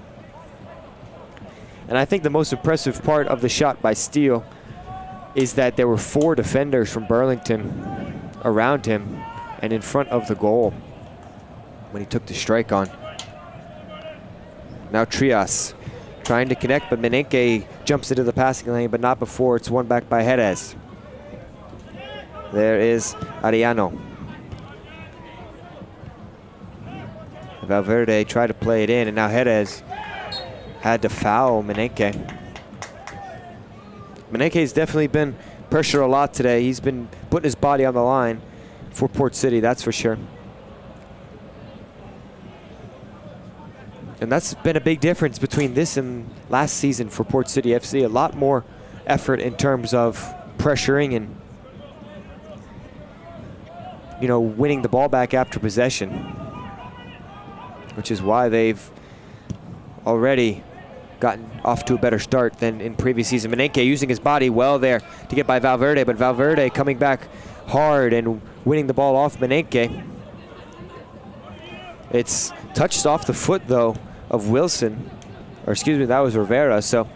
And I think the most impressive part of the shot by Steele is that there were 4 defenders from Burlington around him and in front of the goal when he took the strike on. Now Trias trying to connect, but Menenke jumps into the passing lane, but not before it's won back by Jerez. There is Ariano. Valverde tried to play it in, and now Jerez had to foul Menenke. Menenke's definitely been pressured a lot today. He's been putting his body on the line for Port City, that's for sure. And that's been a big difference between this and last season for Port City FC. A lot more effort in terms of pressuring and, you know, winning the ball back after possession, which is why they've already gotten off to a better start than in previous season. Menenke using his body well there to get by Valverde, but Valverde coming back hard and winning the ball off Menenke. It's touched off the foot, though, of Wilson. Or excuse me, that was Rivera. So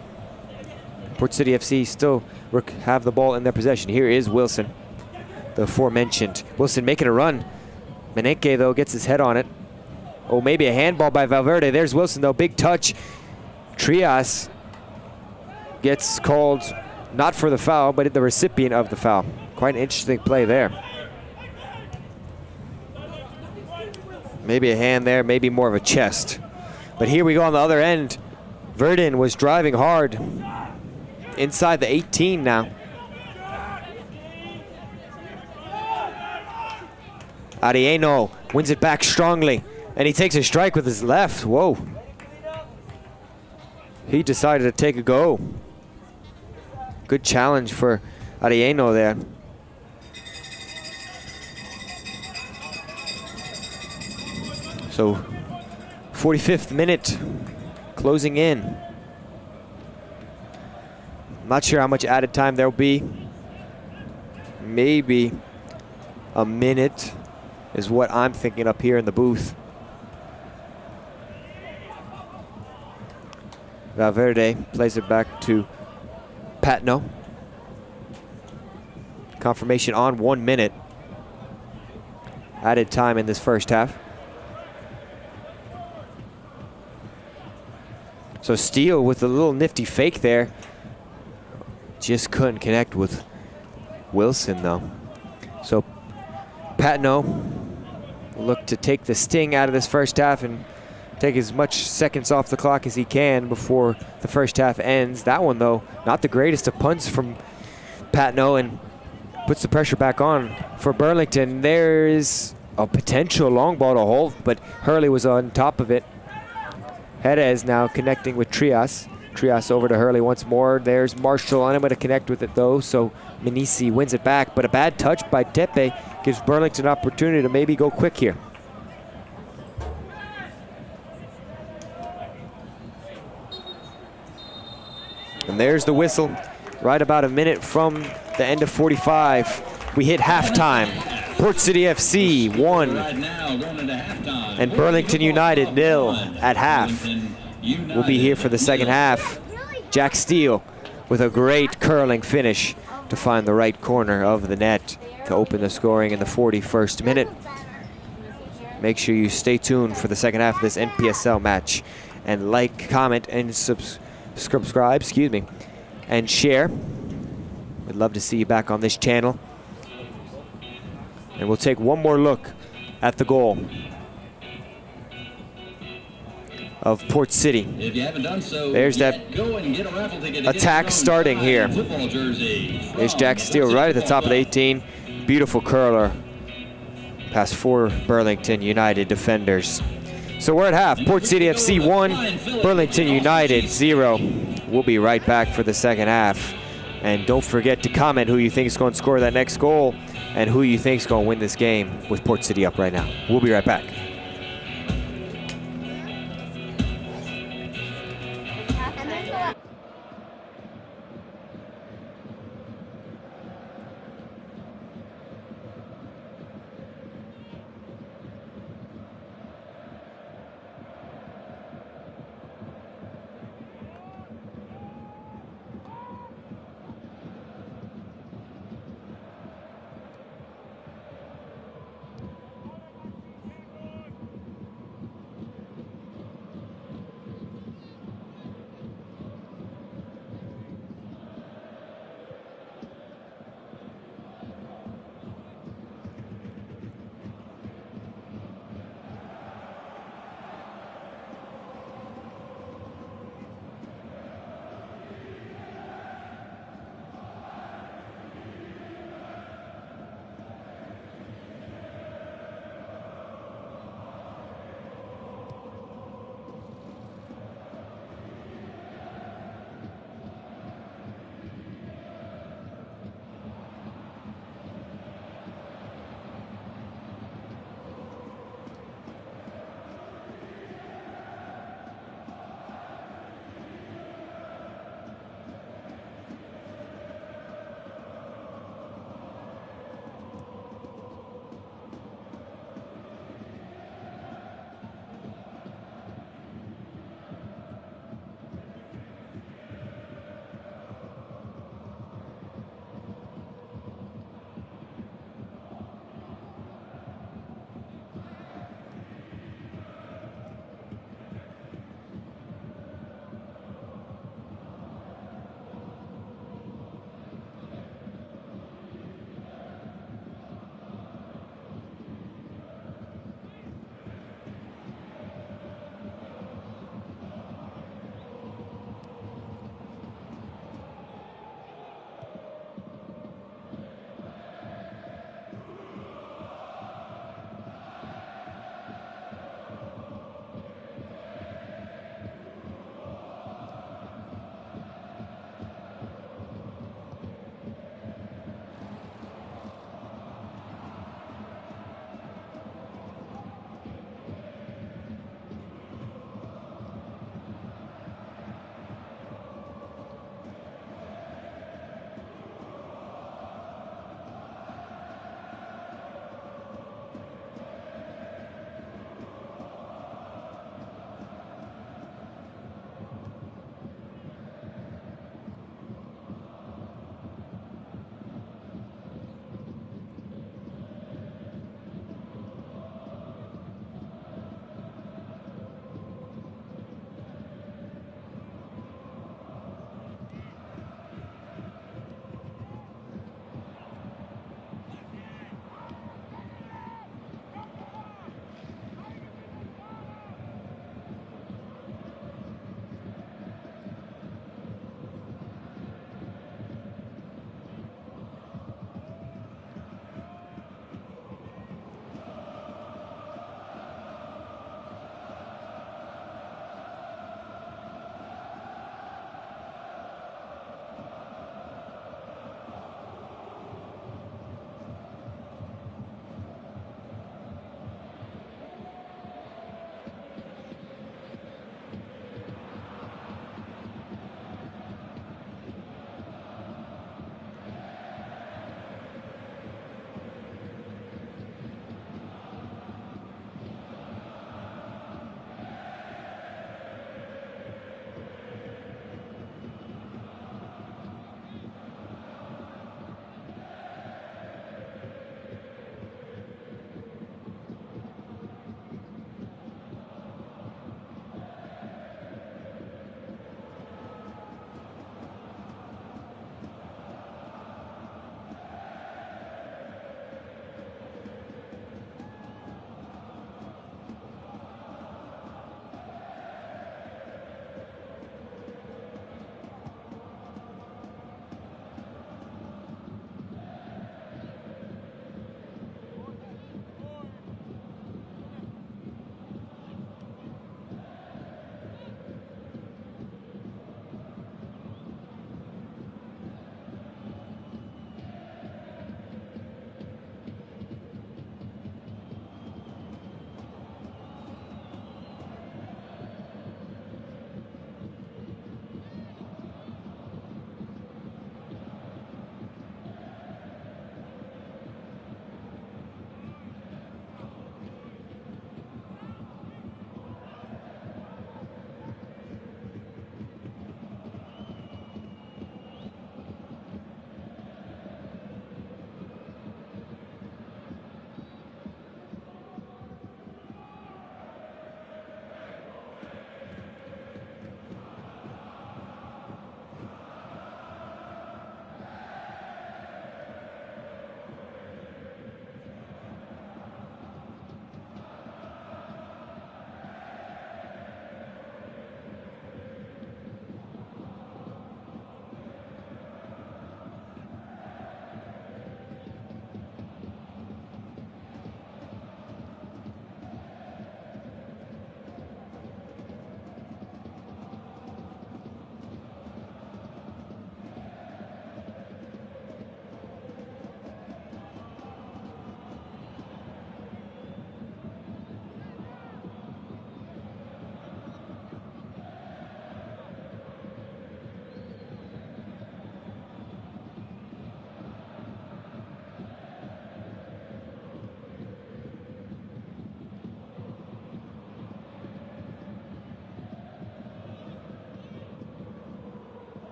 Port City FC still have the ball in their possession. Here is Wilson, the aforementioned. Wilson making a run. Menenke, though, gets his head on it. Oh, maybe a handball by Valverde. There's Wilson, though. Big touch. Trias gets called not for the foul, but the recipient of the foul. Quite an interesting play there. Maybe a hand there, maybe more of a chest. But here we go on the other end. Verdun was driving hard inside the 18 now. Arieno wins it back strongly, and he takes a strike with his left. Whoa. He decided to take a go. Good challenge for Arieno there. So 45th minute closing in. Not sure how much added time there will be. Maybe a minute is what I'm thinking up here in the booth. Valverde plays it back to Patno. Confirmation on 1 minute. Added time in this first half. So Steele with a little nifty fake there. Just couldn't connect with Wilson, though. So Patno looked to take the sting out of this first half and take as much seconds off the clock as he can before the first half ends. That one, though, not the greatest of punts from Patno, and puts the pressure back on for Burlington. There's a potential long ball to hold, but Hurley was on top of it. Jerez now connecting with Trias. Trias over to Hurley once more. There's Marshall, unable to connect with it, though, so Minisi wins it back. But a bad touch by Tepe gives Burlington an opportunity to maybe go quick here. And there's the whistle, right about a minute from the end of 45. We hit halftime. Port City FC 1 and Burlington United 0 at half. We'll be here for the second half. Jack Steele with a great curling finish to find the right corner of the net to open the scoring in the 41st minute. Make sure you stay tuned for the second half of this NPSL match, and like, comment, and subscribe, excuse me, and share. We'd love to see you back on this channel. And we'll take one more look at the goal of Port City. If you haven't done so, there's that attack starting here. There's Jack Steele right at the top of the 18. Beautiful curler past 4 Burlington United defenders. So we're at half. Port City FC 1, Burlington United 0. We'll be right back for the second half. And don't forget to comment who you think is going to score that next goal and who you think is going to win this game with Port City up right now. We'll be right back.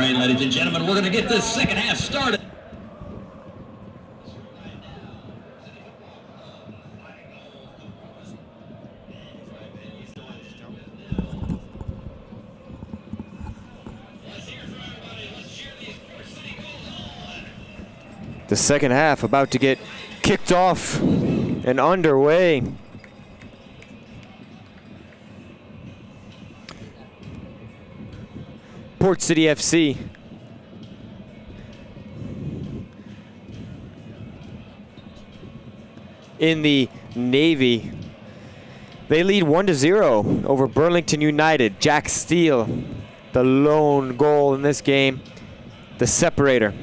right, ladies and gentlemen, we're going to get this second half started. The second half about to get kicked off and underway. Port City FC in the Navy. They lead 1-0 over Burlington United. Jack Steele, the lone goal in this game, the separator.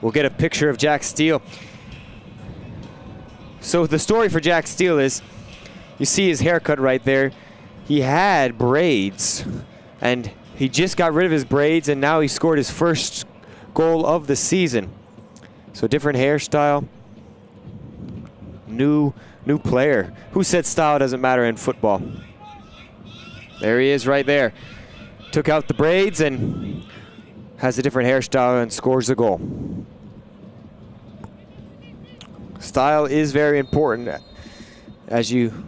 We'll get a picture of Jack Steele. So the story for Jack Steele is, you see his haircut right there. He had braids, and he just got rid of his braids, and now he scored his first goal of the season. So different hairstyle, new player. Who said style doesn't matter in football? There he is right there. Took out the braids and has a different hairstyle and scores a goal. Style is very important as you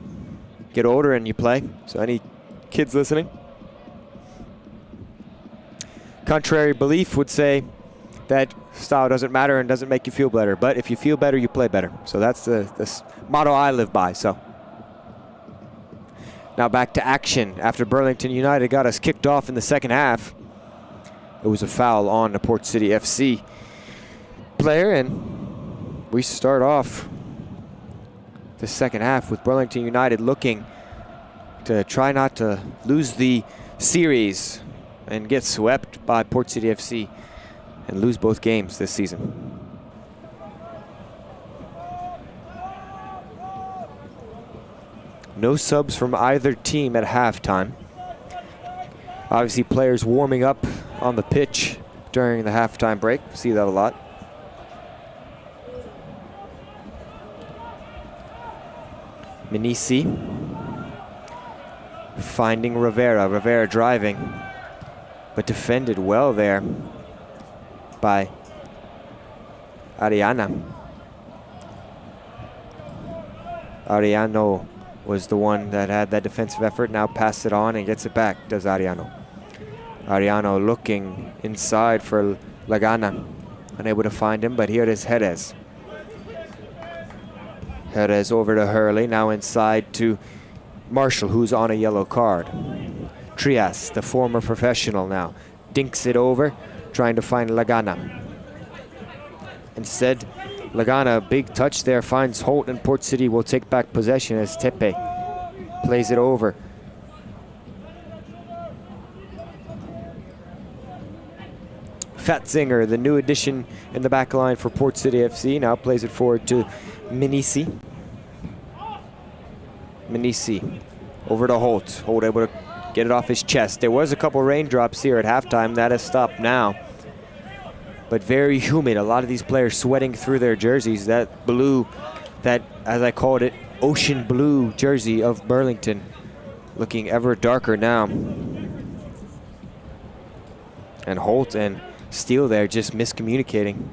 get older and you play. So any kids listening? Contrary belief would say that style doesn't matter and doesn't make you feel better. But if you feel better, you play better. So that's the motto I live by. So now back to action. After Burlington United got us kicked off in the second half, it was a foul on the Port City FC player, and we start off the second half with Burlington United looking to try not to lose the series and get swept by Port City FC and lose both games this season. No subs from either team at halftime. Obviously players warming up on the pitch during the halftime break. See that a lot. Minisi finding Rivera. Rivera driving, but defended well there by Ariana. Ariano was the one that had that defensive effort. Now pass it on and gets it back, does Ariano. Ariano looking inside for Lagana. Unable to find him, but here is Jerez. Jerez over to Hurley, now inside to Marshall, who's on a yellow card. Trias, the former professional now, dinks it over, trying to find Lagana. Instead, Lagana, big touch there, finds Holt, and Port City will take back possession as Tepe plays it over. Fatzinger, the new addition in the back line for Port City FC, now plays it forward to Minisi. Minisi over to Holt. Holt able to get it off his chest. There was a couple raindrops here at halftime. That has stopped now. But very humid. A lot of these players sweating through their jerseys. That blue, that, as I called it, ocean blue jersey of Burlington, looking ever darker now. And Holt and Steele there just miscommunicating.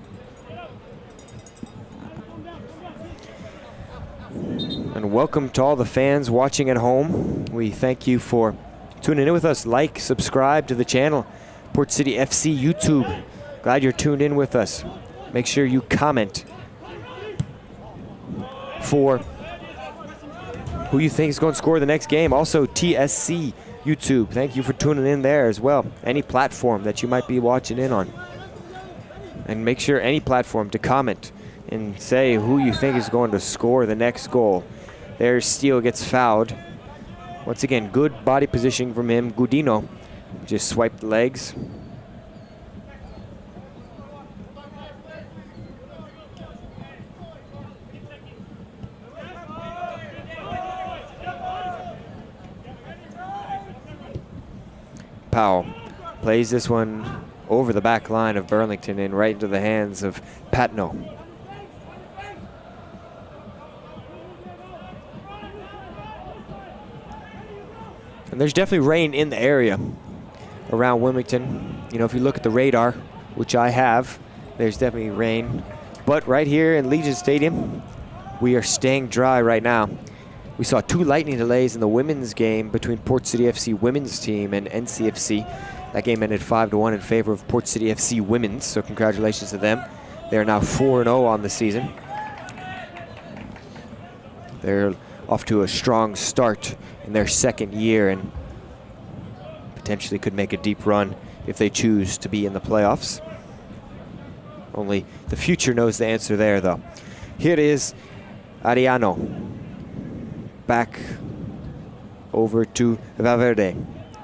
And welcome to all the fans watching at home. We thank you for tuning in with us. Like, subscribe to the channel, Port City FC YouTube. Glad you're tuned in with us. Make sure you comment for who you think is going to score the next game. Also, TSC YouTube. Thank you for tuning in there as well. Any platform that you might be watching in on. And make sure any platform to comment and say who you think is going to score the next goal. There, Steele gets fouled. Once again, good body positioning from him. Gudino just swiped the legs. Powell plays this one over the back line of Burlington and right into the hands of Patno. And there's definitely rain in the area. around Wilmington. You know, if you look at the radar, which I have, there's definitely rain. But right here in Legion Stadium, we are staying dry right now. We saw 2 lightning delays in the women's game between Port City FC women's team and NCFC. That game ended 5-1 in favor of Port City FC women's, so congratulations to them. They are now 4-0 on the season. They're off to a strong start in their second year and potentially could make a deep run if they choose to be in the playoffs. Only the future knows the answer there, though. Here is Ariano. Back over to Valverde.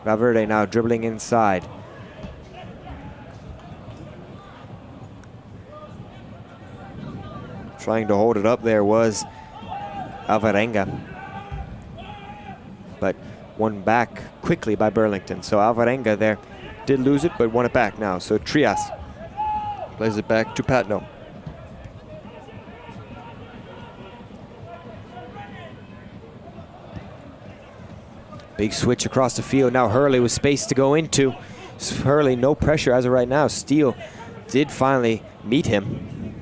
Valverde now dribbling inside. Trying to hold it up there was Alvarenga. But won back quickly by Burlington. So Alvarenga there did lose it, but won it back now. So Trias plays it back to Patno. Big switch across the field. Now Hurley with space to go into. Hurley, no pressure as of right now. Steele did finally meet him.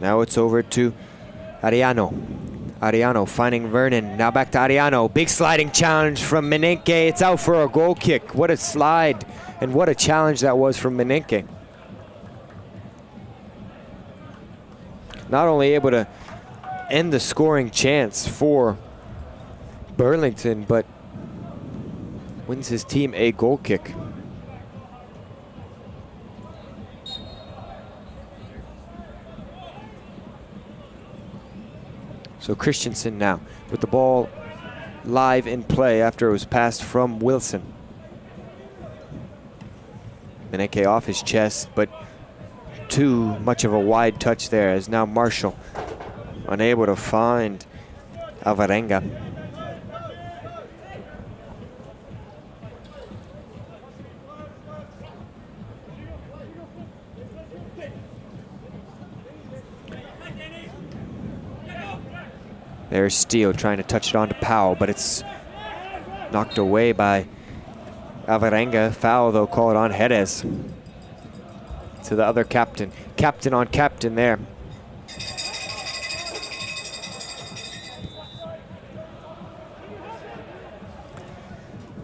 Now it's over to Ariano. Ariano finding Vernon. Now back to Ariano. Big sliding challenge from Menenke. It's out for a goal kick. What a slide and what a challenge that was from Menenke. Not only able to end the scoring chance for Burlington, but wins his team a goal kick. So Christensen now with the ball live in play after it was passed from Wilson. Menenke off his chest, but too much of a wide touch there as now Marshall unable to find Alvarenga. There's Steele trying to touch it on to Powell, but it's knocked away by Alvarenga. Foul, though, call it on Jerez. To the other captain. Captain on captain there.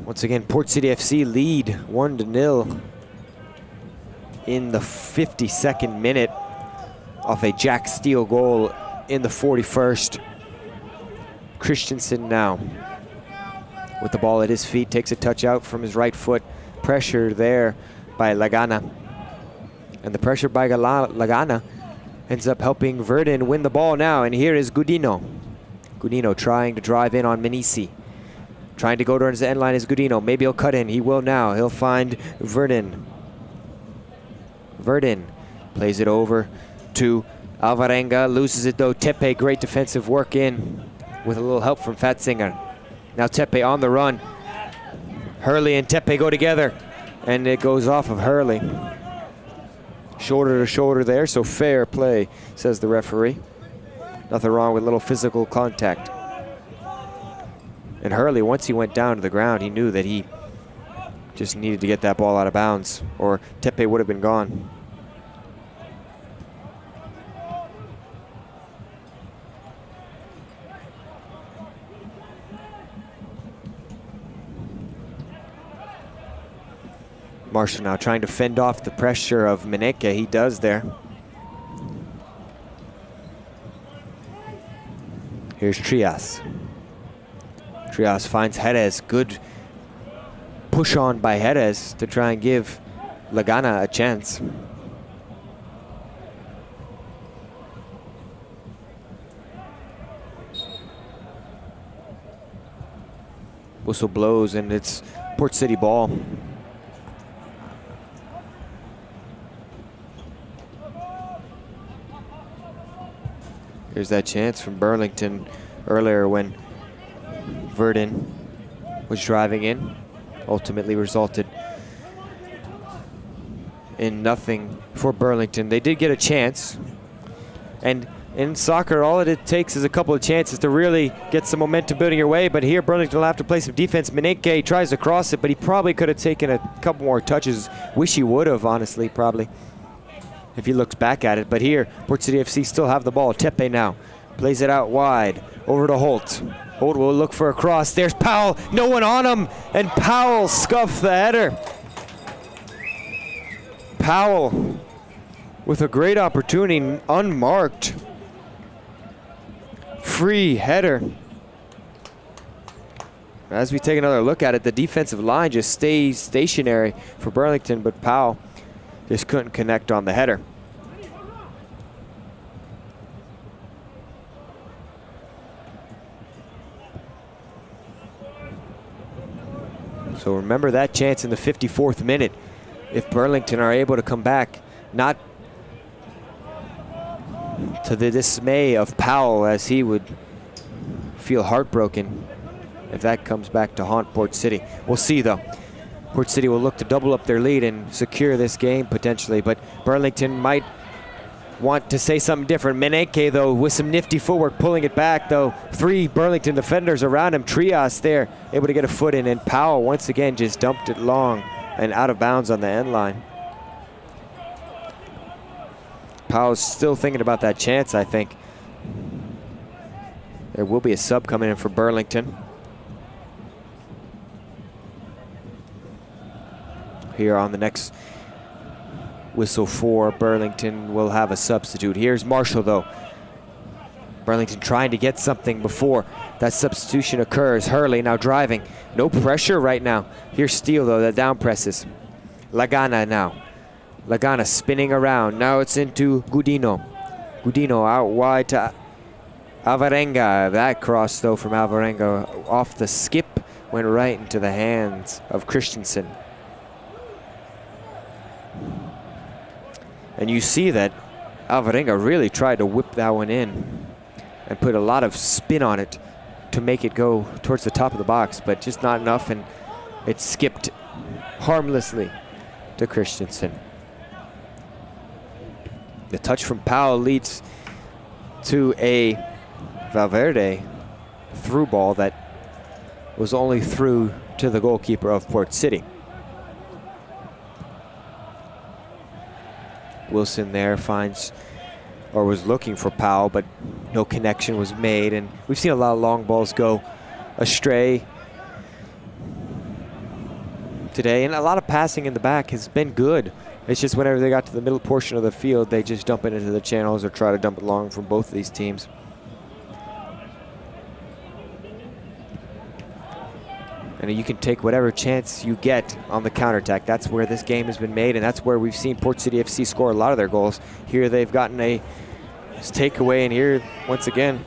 Once again, Port City FC lead 1-0 in the 52nd minute off a Jack Steele goal in the 41st. Christensen now with the ball at his feet, takes a touch out from his right foot. Pressure there by Lagana. And the pressure by Lagana ends up helping Verdun win the ball now. And here is Gudino. Gudino trying to drive in on Menisi. Trying to go towards the end line is Gudino. Maybe he'll cut in. He will now. He'll find Verdun. Verdun plays it over to Alvarenga. Loses it though. Tepe, great defensive work in with a little help from Fatzinger. Now Tepe on the run. Hurley and Tepe go together. And it goes off of Hurley. Shoulder to shoulder there, so fair play, says the referee. Nothing wrong with a little physical contact. And Hurley, once he went down to the ground, he knew that he just needed to get that ball out of bounds, or Tepe would have been gone. Marshall now trying to fend off the pressure of Menenke. He does there. Here's Trias. Trias finds Jerez. Good push on by Jerez to try and give Lagana a chance. Whistle blows and it's Port City ball. Here's that chance from Burlington earlier when Verdun was driving in. Ultimately resulted in nothing for Burlington. They did get a chance. And in soccer, all it takes is a couple of chances to really get some momentum building your way. But here, Burlington will have to play some defense. Menenke tries to cross it, but he probably could have taken a couple more touches. Wish he would have, honestly, probably, if he looks back at it. But here, Port City FC still have the ball. Tepe now plays it out wide over to Holt. Holt will look for a cross. There's Powell. No one on him, and Powell scuffed the header. Powell with a great opportunity, unmarked. Free header. As we take another look at it, the defensive line just stays stationary for Burlington, but Powell just couldn't connect on the header. So remember that chance in the 54th minute. If Burlington are able to come back, not to the dismay of Powell, as he would feel heartbroken if that comes back to haunt Port City. We'll see, though. Port City will look to double up their lead and secure this game potentially, but Burlington might want to say something different. Menenke, though, with some nifty footwork, pulling it back, though. 3 Burlington defenders around him. Trias there, able to get a foot in, and Powell once again just dumped it long and out of bounds on the end line. Powell's still thinking about that chance, I think. There will be a sub coming in for Burlington. Here on the next whistle for Burlington, will have a substitute. Here's Marshall, though. Burlington trying to get something before that substitution occurs. Hurley now driving. No pressure right now. Here's Steele, though, that down presses. Lagana now. Lagana spinning around. Now it's into Gudino. Gudino out wide to Alvarenga. That cross, though, from Alvarenga off the skip went right into the hands of Christensen. And you see that Alvarenga really tried to whip that one in and put a lot of spin on it to make it go towards the top of the box, but just not enough, and it skipped harmlessly to Christensen. The touch from Powell leads to a Valverde through ball that was only through to the goalkeeper of Port City. Wilson there finds, or was looking for Powell, but no connection was made, and we've seen a lot of long balls go astray today, and a lot of passing in the back has been good. It's just whenever they got to the middle portion of the field, they just dump it into the channels or try to dump it long from both of these teams. And you can take whatever chance you get on the counterattack. That's where this game has been made, and that's where we've seen Port City FC score a lot of their goals. Here they've gotten a takeaway, and here, once again,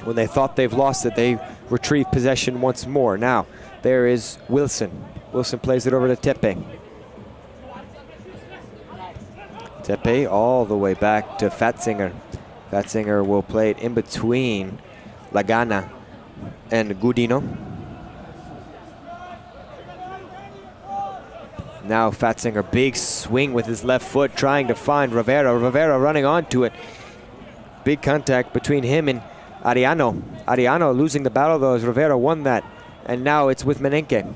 when they thought they've lost it, they retrieve possession once more. Now, there is Wilson. Wilson plays it over to Tepe. Tepe all the way back to Fatzinger. Fatzinger will play it in between Lagana and Gudino. Now Fatzinger, big swing with his left foot, trying to find Rivera. Rivera running onto it. Big contact between him and Ariano. Ariano losing the battle, though, as Rivera won that. And now it's with Menenke.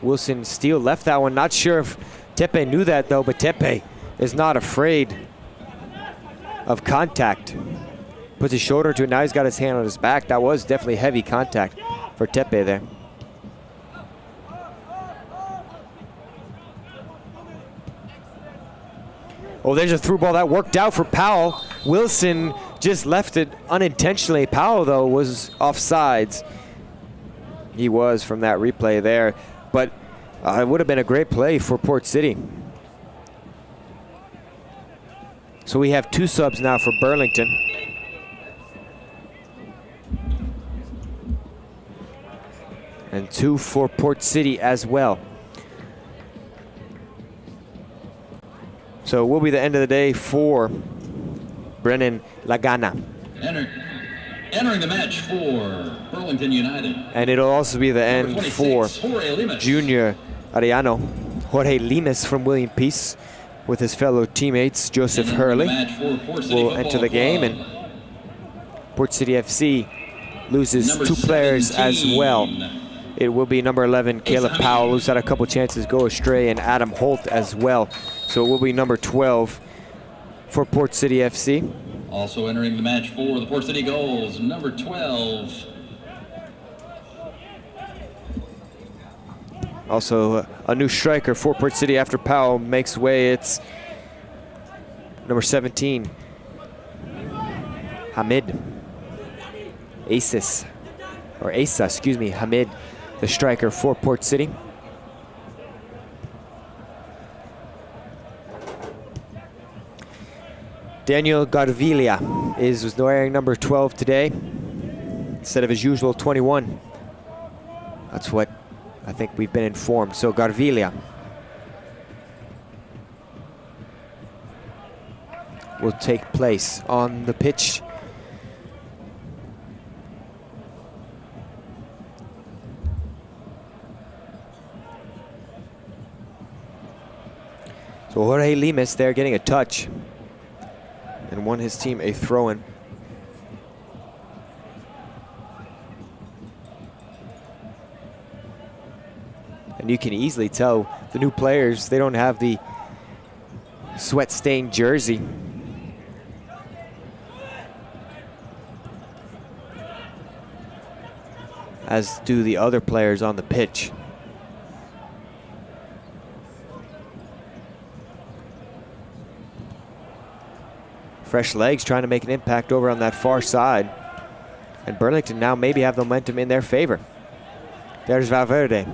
Wilson Steele left that one. Not sure if Tepe knew that, though, but Tepe is not afraid of contact. Puts his shoulder to it. Now he's got his hand on his back. That was definitely heavy contact for Tepe there. Oh, there's a through ball that worked out for Powell. Wilson just left it unintentionally. Powell, though, was offsides. He was from that replay there. But it would have been a great play for Port City. So we have 2 subs now for Burlington. And 2 for Port City as well. So it will be the end of the day for Brennan Lagana. Entering the match for Burlington United. And it'll also be the end for Junior Ariano. Jorge Limas from William Peace with his fellow teammates Joseph Hurley will enter the game, and Port City FC loses Number 2 players as 17. well. It will be number 11, Caleb Powell, who's had a couple chances go astray, and Adam Holt as well. So it will be number 12 for Port City FC. Also entering the match for the Port City Goals, number 12. Also a new striker for Port City after Powell makes way. It's number 17, Hamid Asa, excuse me, Hamid, the striker for Port City. Daniel Garvilia was wearing number 12 today instead of his usual 21. That's what I think we've been informed. So Garvilia will take place on the pitch. So Jorge Limas there getting a touch and won his team a throw-in. And you can easily tell the new players, they don't have the sweat-stained jersey. As do the other players on the pitch. Fresh legs trying to make an impact over on that far side. And Burlington now maybe have the momentum in their favor. There's Valverde.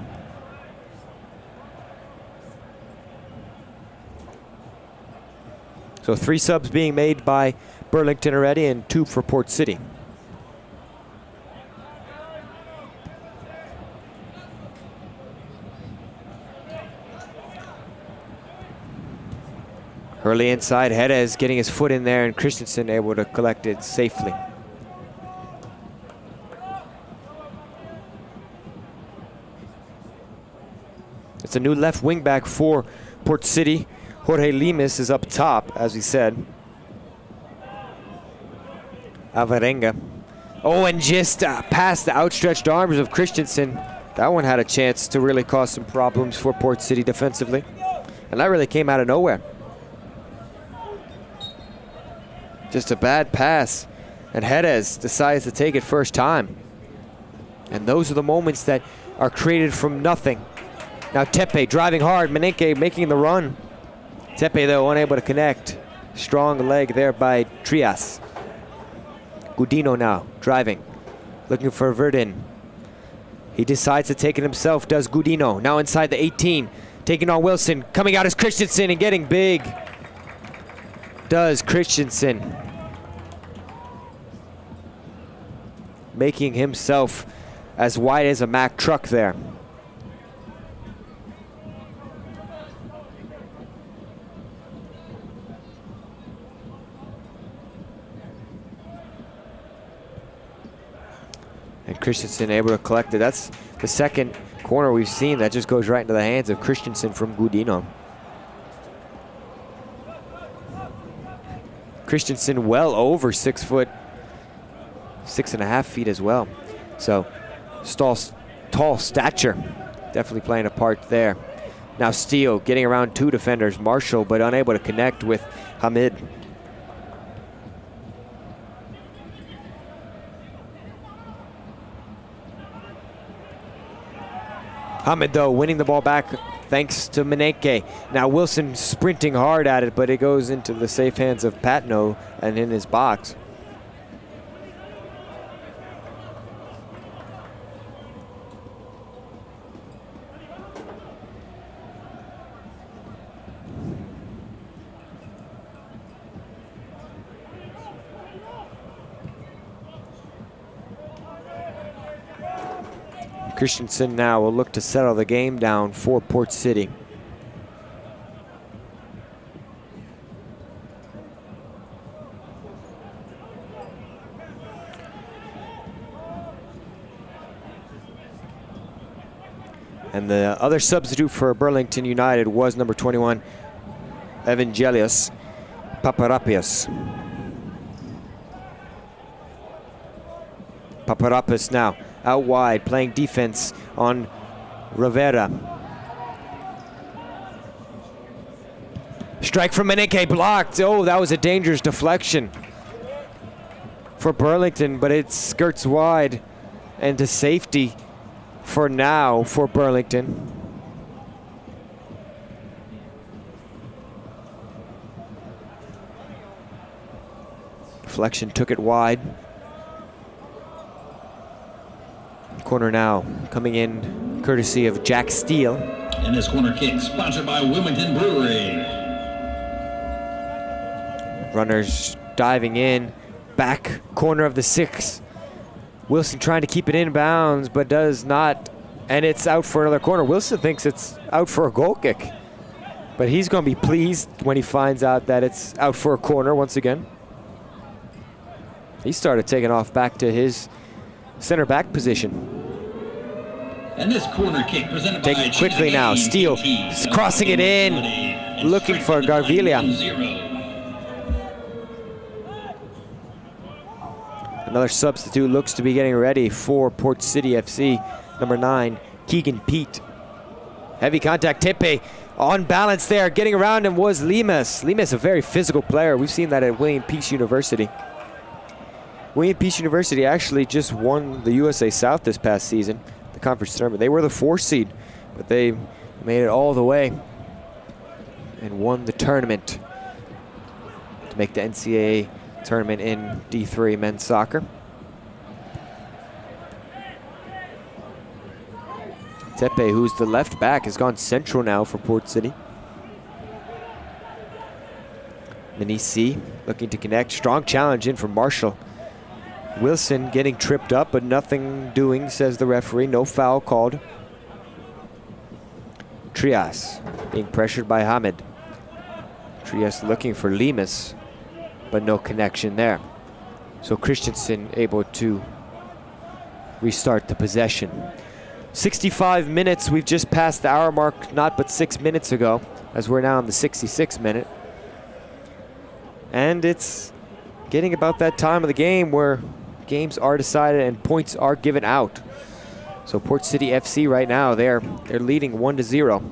So 3 subs being made by Burlington already and 2 for Port City. Early inside, Jerez getting his foot in there, and Christensen able to collect it safely. It's a new left wing back for Port City. Jorge Limas is up top, as we said. Alvarenga. Oh, and just past the outstretched arms of Christensen. That one had a chance to really cause some problems for Port City defensively. And that really came out of nowhere. Just a bad pass, and Jerez decides to take it first time. And those are the moments that are created from nothing. Now Tepe driving hard, Menenke making the run. Tepe though unable to connect. Strong leg there by Trias. Gudino now driving, looking for Verdin. He decides to take it himself, does Gudino. Now inside the 18, taking on Wilson. Coming out is Christensen and getting big. Does Christensen. Making himself as wide as a Mack truck there. And Christensen able to collect it. That's the second corner we've seen that just goes right into the hands of Christensen from Gudino. Christensen well over 6 foot, 6.5 feet as well. So tall stature definitely playing a part there. Now Steele getting around 2 defenders, Marshall, but unable to connect with Hamid. Hamid though winning the ball back thanks to Menenke. Now Wilson sprinting hard at it, but it goes into the safe hands of Patno and in his box. Christensen now will look to settle the game down for Port City. And the other substitute for Burlington United was number 21, Evangelios Paparapios. Paparapios now out wide, playing defense on Rivera. Strike from Menike, blocked. Oh, that was a dangerous deflection for Burlington, but it skirts wide and to safety for now for Burlington. Deflection took it wide. Corner now coming in courtesy of Jack Steele. And this corner kick sponsored by Wilmington Brewery. Runners diving in, back corner of the 6. Wilson trying to keep it in bounds, but does not, and it's out for another corner. Wilson thinks it's out for a goal kick, but he's going to be pleased when he finds out that it's out for a corner once again. He started taking off back to his center back position. And this corner kick presented Taking by it quickly now. Steele crossing it in, looking for Garvilia. Another substitute looks to be getting ready for Port City FC. Number 9, Keegan Pete. Heavy contact, Tepe on balance there. Getting around him was Limas. Limas, a very physical player. We've seen that at William Peace University. William Peace University actually just won the USA South this past season, the conference tournament. They were the 4th seed, but they made it all the way and won the tournament to make the NCAA tournament in D3 men's soccer. Tepe, who's the left back, has gone central now for Port City. Menisi looking to connect. Strong challenge in from Marshall. Wilson getting tripped up, but nothing doing, says the referee. No foul called. Trias being pressured by Hamid. Trias looking for Limas, but no connection there. So Christensen able to restart the possession. 65 minutes, we've just passed the hour mark, not but 6 minutes ago, as we're now in the 66th minute. And it's getting about that time of the game where games are decided and points are given out. So Port City FC right now, they're leading 1-0,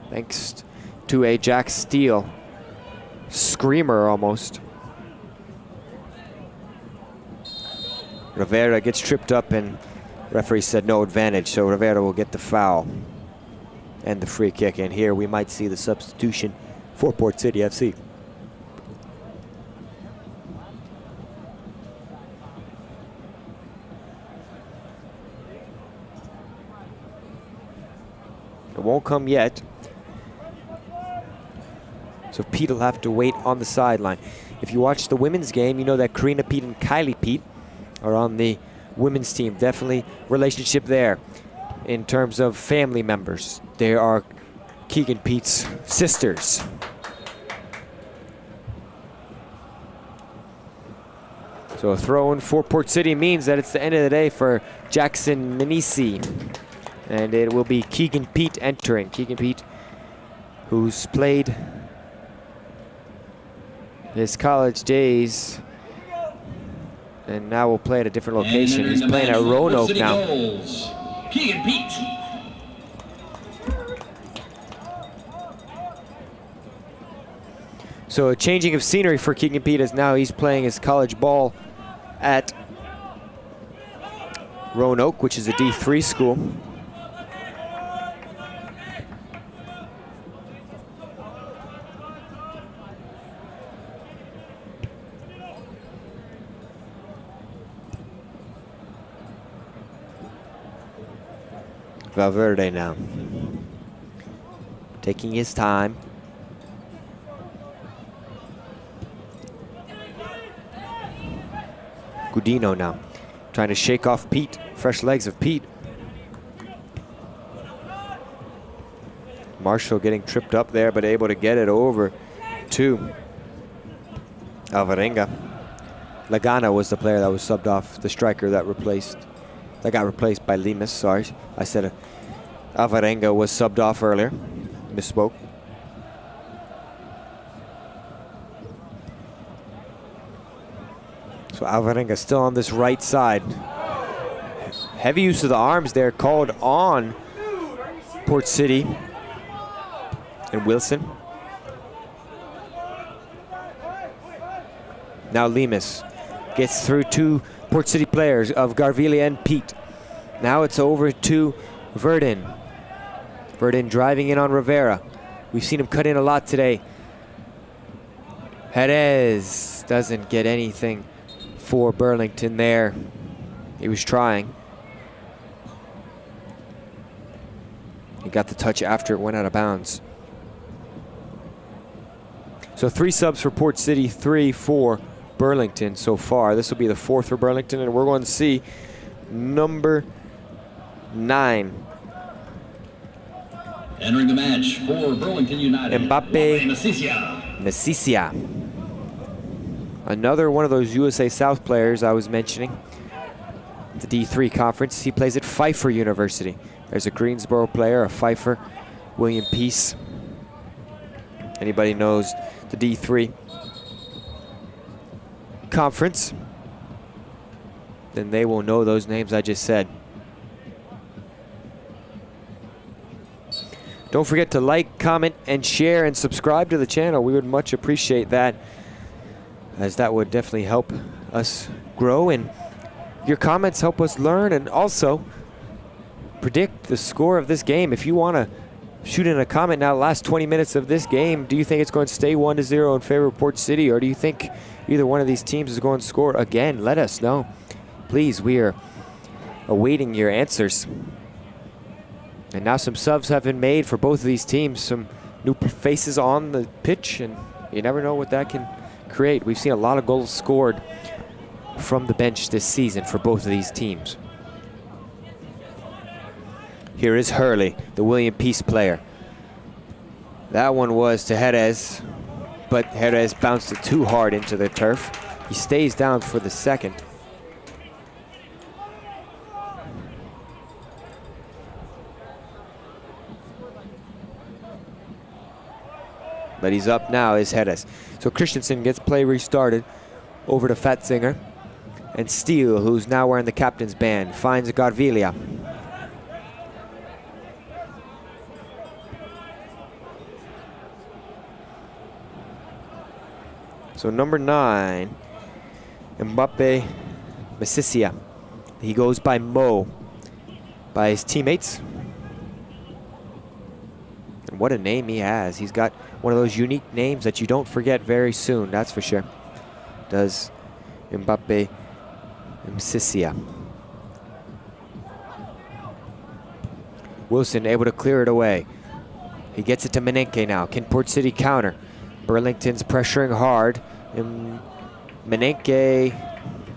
thanks to a Jack Steele screamer almost. Rivera gets tripped up and referee said no advantage, so Rivera will get the foul and the free kick. And here we might see the substitution for Port City FC. It won't come yet. So Pete will have to wait on the sideline. If you watch the women's game, you know that Karina Pete and Kylie Pete are on the women's team. Definitely relationship there in terms of family members. They are Keegan Pete's sisters. So a throw in for Port City means that it's the end of the day for Jackson Menisi. And it will be Keegan Pete entering. Keegan Pete, who's played his college days and now will play at a different location. He's playing at Roanoke now. Keegan Pete. So a changing of scenery for Keegan Pete, as now he's playing his college ball at Roanoke, which is a D3 school. Valverde now, taking his time. Gudino now, trying to shake off Pete, fresh legs of Pete. Marshall getting tripped up there, but able to get it over to Alvarenga. Lagana was the player that was subbed off, the striker that got replaced by Limas. Sorry, I said Alvarenga was subbed off earlier. Misspoke. So Alvarenga still on this right side. Heavy use of the arms there called on Port City and Wilson. Now Lemus gets through two Port City players of Garvilia and Pete. Now it's over to Verdun. Verdun driving in on Rivera. We've seen him cut in a lot today. Jerez doesn't get anything for Burlington there. He was trying. He got the touch after it went out of bounds. So 3 subs for Port City, 3 for Burlington so far. This will be the 4th for Burlington, and we're going to see number 9. Entering the match for Burlington United, Mbappe Mesisia. Another one of those USA South players I was mentioning. The D3 conference. He plays at Pfeiffer University. There's a Greensboro player, a Pfeiffer, William Peace. Anybody knows the D3 conference, then they will know those names I just said. Don't forget to like, comment, and share, and subscribe to the channel. We would much appreciate that, as that would definitely help us grow, and your comments help us learn and also predict the score of this game. If you want to shoot in a comment now, last 20 minutes of this game, do you think it's going to stay 1-0 in favor of Port City, or do you think either one of these teams is going to score again? Let us know. Please, we are awaiting your answers. And now some subs have been made for both of these teams. Some new faces on the pitch, and you never know what that can create. We've seen a lot of goals scored from the bench this season for both of these teams. Here is Hurley, the William Peace player. That one was to Jerez, but Jerez bounced it too hard into the turf. He stays down for the second. But he's up now, is Jerez. So Christensen gets play restarted over to Fatzinger. And Steele, who's now wearing the captain's band, finds Garvilia. So number 9, Mbappe Mesisia. He goes by Mo, by his teammates. And what a name he has. He's got one of those unique names that you don't forget very soon, that's for sure. Does Mbappe Mesisia. Wilson able to clear it away. He gets it to Menenke now. Can Port City counter? Burlington's pressuring hard, and Menenke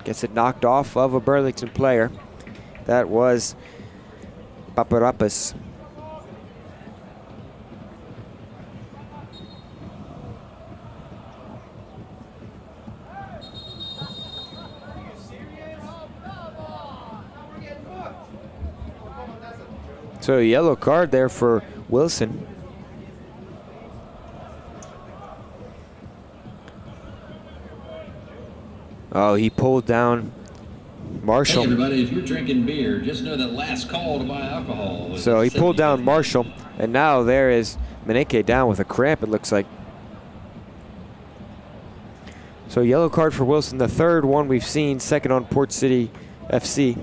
gets it knocked off of a Burlington player. That was Paparappas. So a yellow card there for Wilson. Oh, he pulled down Marshall. Hey everybody, if you're drinking beer, just know that last call to buy alcohol was so he pulled down Marshall, and now there is Menenke down with a cramp, it looks like. So yellow card for Wilson, the 3rd one we've seen, 2nd on Port City FC.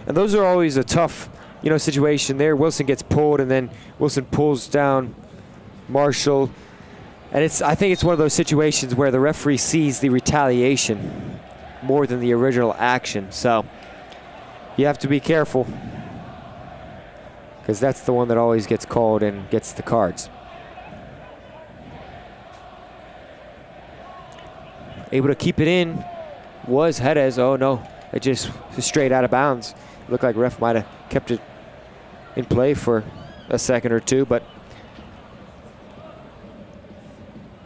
And those are always a tough, situation there. Wilson gets pulled, and then Wilson pulls down Marshall. And I think it's one of those situations where the referee sees the retaliation more than the original action. So you have to be careful, because that's the one that always gets called and gets the cards. Able to keep it in was Jerez. Oh no, it just straight out of bounds. Looked like ref might have kept it in play for a second or two, but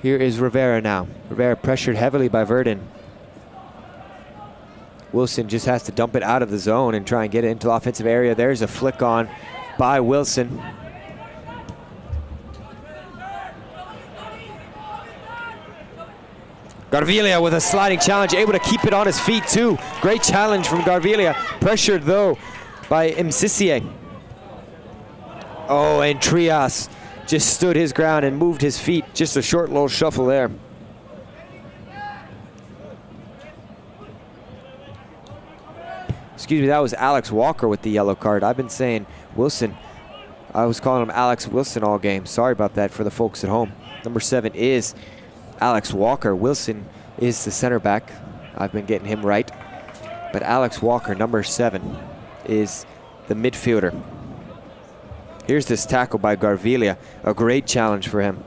here is Rivera now. Rivera pressured heavily by Verdun. Wilson just has to dump it out of the zone and try and get it into the offensive area. There's a flick on by Wilson. Garvilia with a sliding challenge, able to keep it on his feet too. Great challenge from Garvilia. Pressured though by Msisie. Oh, and Trias just stood his ground and moved his feet. Just a short little shuffle there. Excuse me, that was Alex Walker with the yellow card. I've been saying Wilson. I was calling him Alex Wilson all game. Sorry about that for the folks at home. Number 7 is Alex Walker. Wilson is the center back. I've been getting him right. But Alex Walker, number 7, is the midfielder. Here's this tackle by Garvilia. A great challenge for him.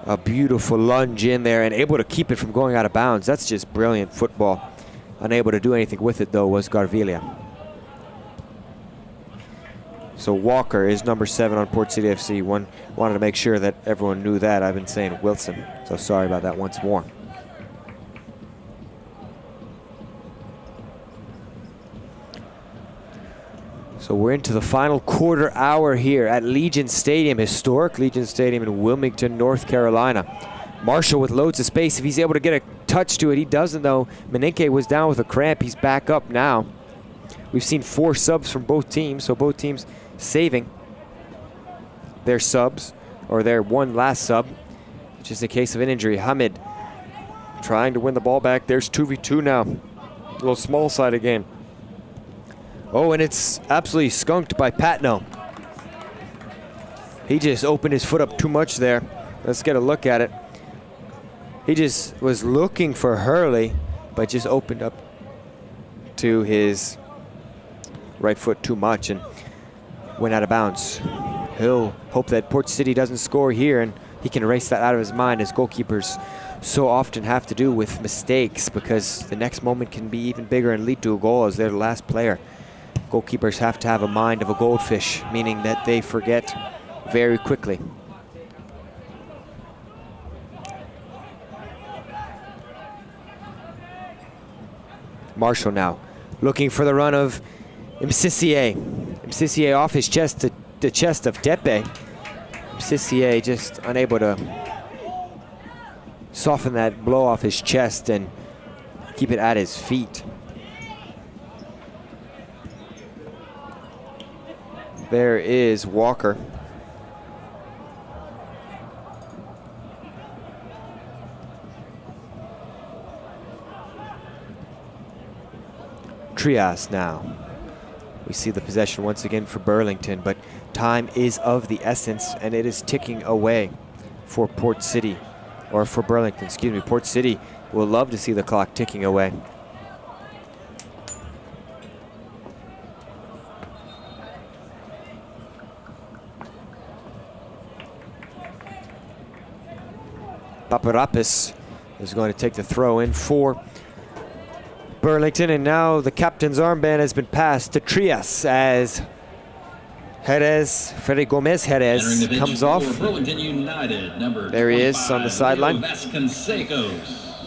A beautiful lunge in there and able to keep it from going out of bounds. That's just brilliant football. Unable to do anything with it, though, was Garvilia. So Walker is number 7 on Port City FC. Wanted to make sure that everyone knew that. I've been saying Wilson, so sorry about that once more. So we're into the final quarter hour here at Legion Stadium, historic Legion Stadium in Wilmington, North Carolina. Marshall with loads of space. If he's able to get a touch to it, he doesn't though. Menenke was down with a cramp. He's back up now. We've seen 4 subs from both teams, so both teams saving their subs, or their one last sub, which is a case of an injury. Hamid trying to win the ball back. There's 2v2 now. A little small side again. Oh, and it's absolutely skunked by Patno. He just opened his foot up too much there. Let's get a look at it. He just was looking for Hurley, but just opened up to his right foot too much and went out of bounds. He'll hope that Port City doesn't score here and he can erase that out of his mind, as goalkeepers so often have to do with mistakes, because the next moment can be even bigger and lead to a goal as they're the last player. Goalkeepers have to have a mind of a goldfish, meaning that they forget very quickly. Marshall now looking for the run of Msisie. Msisie off his chest to the chest of Tepe. Msisie just unable to soften that blow off his chest and keep it at his feet. There is Walker. Trias now. We see the possession once again for Burlington, but time is of the essence and it is ticking away for Port City, or for Burlington, excuse me. Port City will love to see the clock ticking away. Paparapis is going to take the throw in for Burlington, and now the captain's armband has been passed to Trias as Jerez, Freddy Gomez Jerez comes off. There he is on the sideline.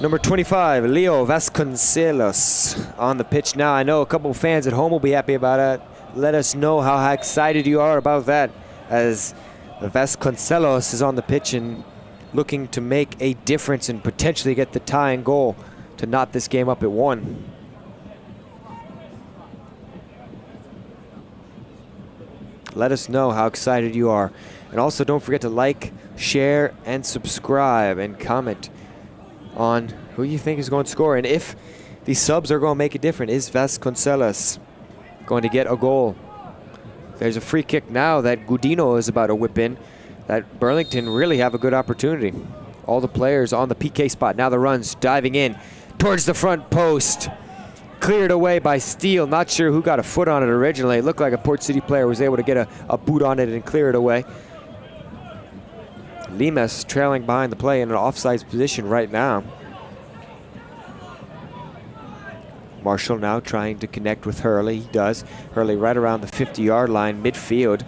Number 25, Leo Vasconcelos on the pitch now. I know a couple of fans at home will be happy about it. Let us know how excited you are about that, as Vasconcelos is on the pitch and looking to make a difference and potentially get the tying goal to knot this game up at 1. Let us know how excited you are. And also don't forget to like, share, and subscribe, and comment on who you think is going to score. And if these subs are going to make a difference, is Vasconcelos going to get a goal? There's a free kick now that Gudino is about to whip in, that Burlington really have a good opportunity. All the players on the PK spot. Now the runs diving in towards the front post. Cleared away by Steele. Not sure who got a foot on it originally. It looked like a Port City player was able to get a boot on it and clear it away. Limas trailing behind the play in an offside position right now. Marshall now trying to connect with Hurley. He does. Hurley right around the 50-yard line, midfield.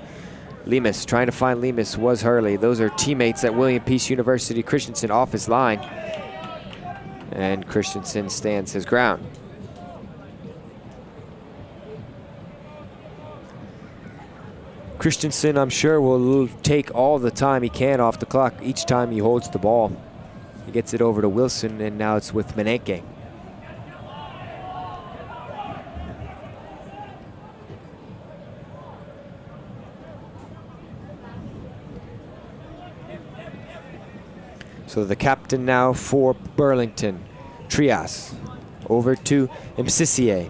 Limas trying to find Limas was Hurley. Those are teammates at William Peace University. Christensen off his line. And Christensen stands his ground. Christensen, I'm sure, will take all the time he can off the clock each time he holds the ball. He gets it over to Wilson, and now it's with Menenke. So the captain now for Burlington, Trias, over to Msisier.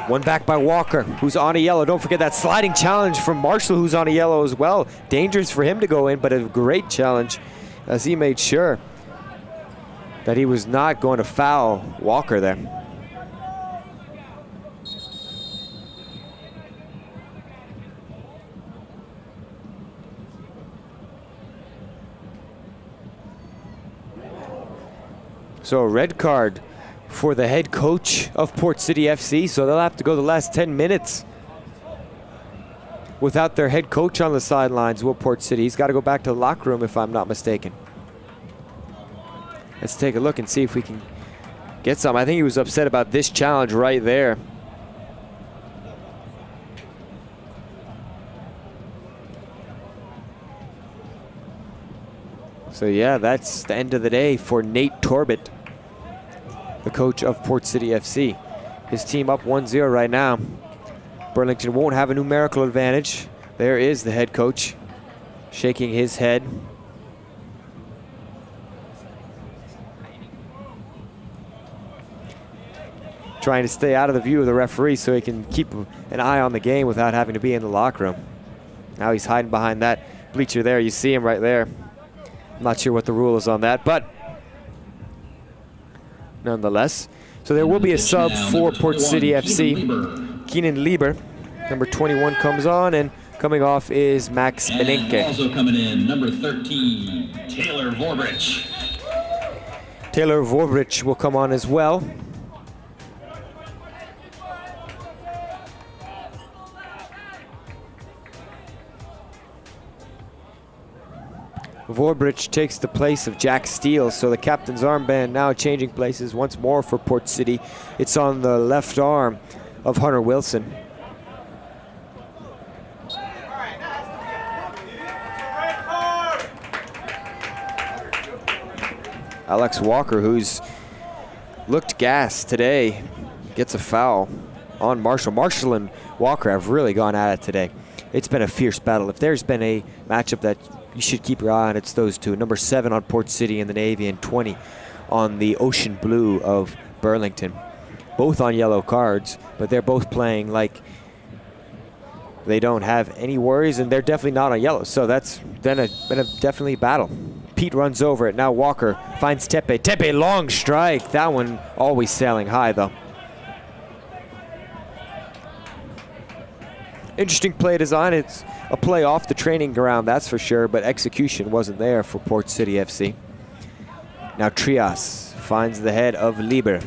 One back by Walker, who's on a yellow. Don't forget that sliding challenge from Marshall, who's on a yellow as well. Dangerous for him to go in, but a great challenge as he made sure that he was not going to foul Walker there. So a red card for the head coach of Port City FC, so they'll have to go the last 10 minutes without their head coach on the sidelines, will Port City. He's got to go back to the locker room if I'm not mistaken. Let's take a look and see if we can get some. I think he was upset about this challenge right there. So yeah, that's the end of the day for Nate Torbett, the coach of Port City FC. His team up 1-0 right now. Burlington won't have a numerical advantage. There is the head coach shaking his head. Trying to stay out of the view of the referee so he can keep an eye on the game without having to be in the locker room. Now he's hiding behind that bleacher there. You see him right there. I'm not sure what the rule is on that, but nonetheless. So there will be a sub for Port City FC. Keenan Lieber, number 21, comes on, and coming off is Max Menenke. Also coming in, number 13, Taylor Vorbrich. Taylor Vorbrich will come on as well. Vorbrich takes the place of Jack Steele, so the captain's armband now changing places once more for Port City. It's on the left arm of Hunter Wilson. Alex Walker, who's looked gassed today, gets a foul on Marshall. Marshall and Walker have really gone at it today. It's been a fierce battle. If there's been a matchup that you should keep your eye on, it's those two. Number 7 on Port City in the Navy and 20 on the Ocean Blue of Burlington. Both on yellow cards, but they're both playing like they don't have any worries, and they're definitely not on yellow. So that's been a definitely battle. Pete runs over it. Now Walker finds Tepe. Tepe, long strike. That one always sailing high, though. Interesting play design. It's a play off the training ground, that's for sure, but execution wasn't there for Port City FC. Now Trias finds the head of Lieber.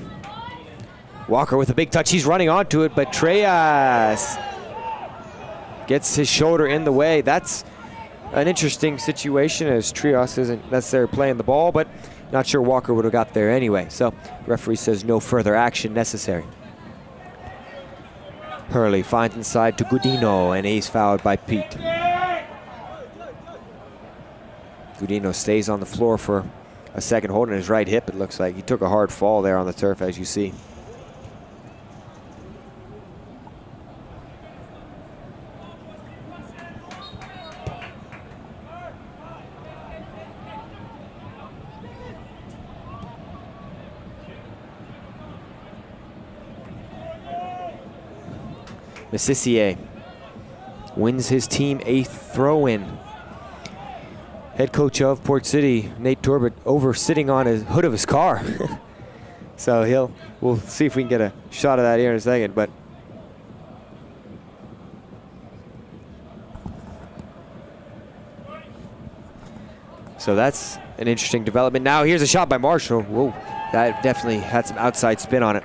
Walker with a big touch. He's running onto it, but Trias gets his shoulder in the way. That's an interesting situation, as Trias isn't necessarily playing the ball, but not sure Walker would have got there anyway. So referee says no further action necessary. Hurley finds inside to Gudino, and he's fouled by Pete. Gudino stays on the floor for a second, holding his right hip, it looks like. He took a hard fall there on the turf, as you see. Messissier wins his team a throw-in. Head coach of Port City, Nate Torbett, over sitting on his hood of his car. So we'll see if we can get a shot of that here in a second, but so that's an interesting development. Now here's a shot by Marshall. Whoa, that definitely had some outside spin on it.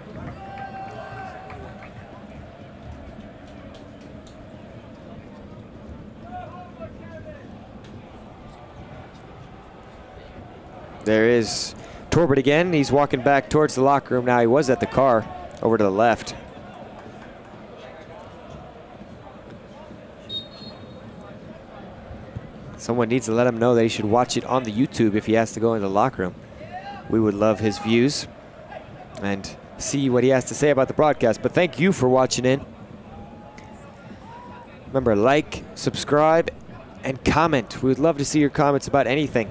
There is Torbett again. He's walking back towards the locker room now. He was at the car over to the left. Someone needs to let him know that he should watch it on the YouTube if he has to go in the locker room. We would love his views and see what he has to say about the broadcast. But thank you for watching in. Remember, like, subscribe, and comment. We would love to see your comments about anything.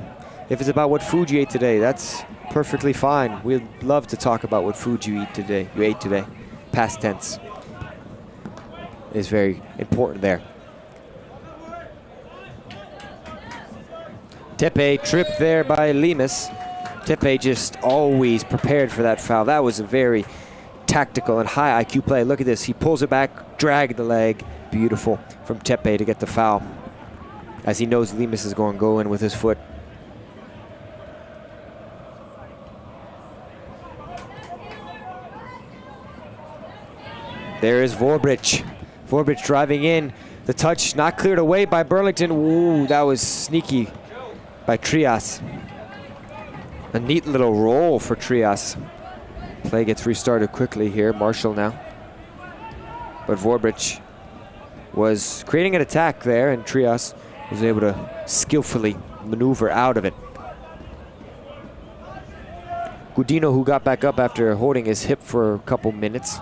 If it's about what food you ate today, that's perfectly fine. We'd love to talk about what food you ate today. Past tense is very important there. Tepe tripped there by Lemus. Tepe just always prepared for that foul. That was a very tactical and high IQ play. Look at this. He pulls it back, dragged the leg. Beautiful from Tepe to get the foul, as he knows Lemus is going to go in with his foot. There is Vorbrich. Vorbrich driving in. The touch not cleared away by Burlington. Ooh, that was sneaky by Trias. A neat little roll for Trias. Play gets restarted quickly here. Marshall now. But Vorbrich was creating an attack there, and Trias was able to skillfully maneuver out of it. Gudino, who got back up after holding his hip for a couple minutes.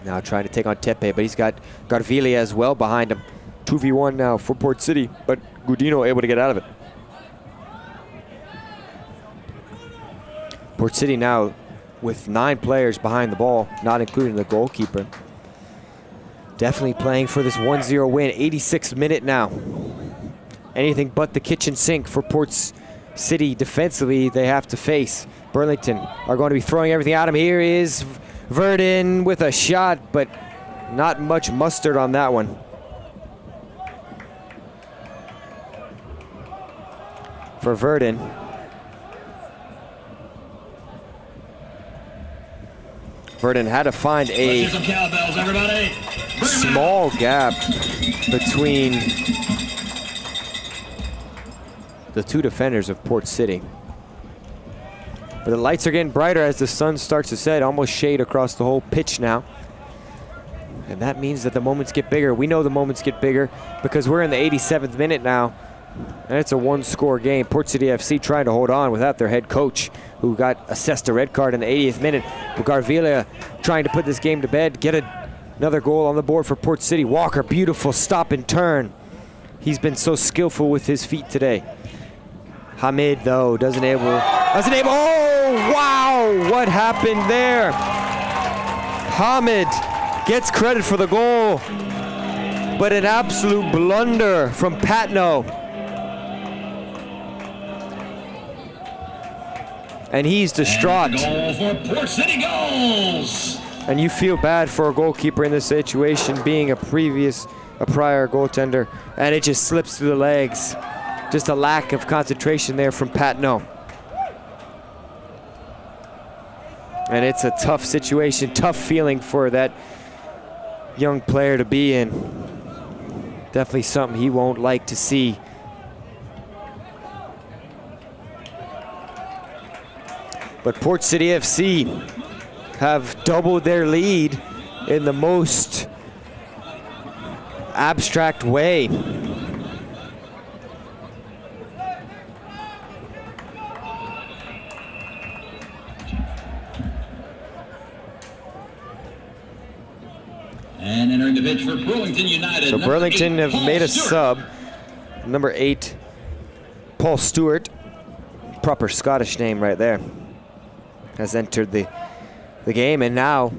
Now trying to take on Tepe, but he's got Garvilia as well behind him. 2v1 now for Port City, but Gudino able to get out of it. Port City now with 9 players behind the ball, not including the goalkeeper. Definitely playing for this 1-0 win. 86th minute now. Anything but the kitchen sink for Port City defensively they have to face. Burlington are going to be throwing everything at him. Here is Verdin with a shot, but not much mustard on that one. For Verdin. Verdin had to find a small gap between the 2 defenders of Port City. But the lights are getting brighter as the sun starts to set, almost shade across the whole pitch now. And that means that the moments get bigger. We know the moments get bigger because we're in the 87th minute now. And it's a 1-score game. Port City FC trying to hold on without their head coach, who got assessed a red card in the 80th minute. Garvilia trying to put this game to bed, get another goal on the board for Port City. Walker, beautiful stop and turn. He's been so skillful with his feet today. Hamid, though, doesn't able. Oh, wow! What happened there? Hamid gets credit for the goal, but an absolute blunder from Patno. And he's distraught. And goal for Port City goals. And you feel bad for a goalkeeper in this situation, being a prior goaltender, and it just slips through the legs. Just a lack of concentration there from Patno. And it's a tough situation, tough feeling for that young player to be in. Definitely something he won't like to see. But Port City FC have doubled their lead in the most abstract way. And entering the pitch for Burlington United. So Burlington have made a sub. Number 8, Paul Stewart, proper Scottish name right there, has entered the game, and now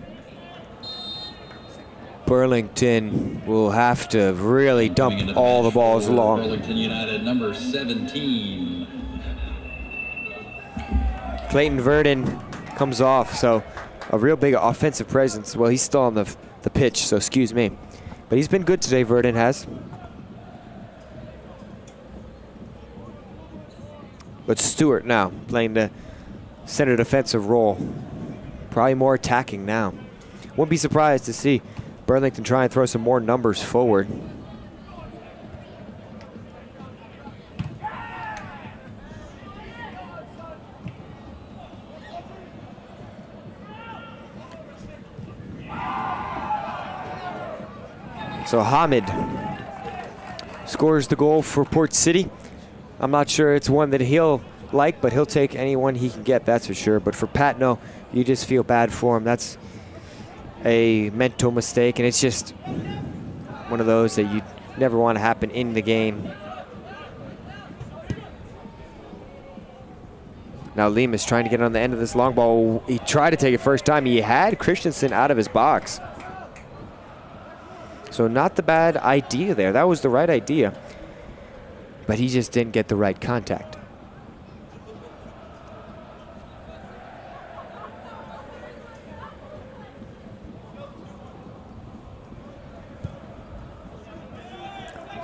Burlington will have to really dump all the balls long. Burlington United, number 17. Clayton Verdin comes off, so a real big offensive presence. Well, he's still on the pitch, so excuse me. But he's been good today, Verdin has. But Stewart now playing the center defensive role. Probably more attacking now. Wouldn't be surprised to see Burlington try and throw some more numbers forward. So Hamid scores the goal for Port City. I'm not sure it's one that he'll like, but he'll take anyone he can get, that's for sure. But for Patno, you just feel bad for him. That's a mental mistake, and it's just one of those that you never want to happen in the game. Now Liam is trying to get on the end of this long ball. He tried to take it first time. He had Christensen out of his box. So not the bad idea there. That was the right idea. But he just didn't get the right contact.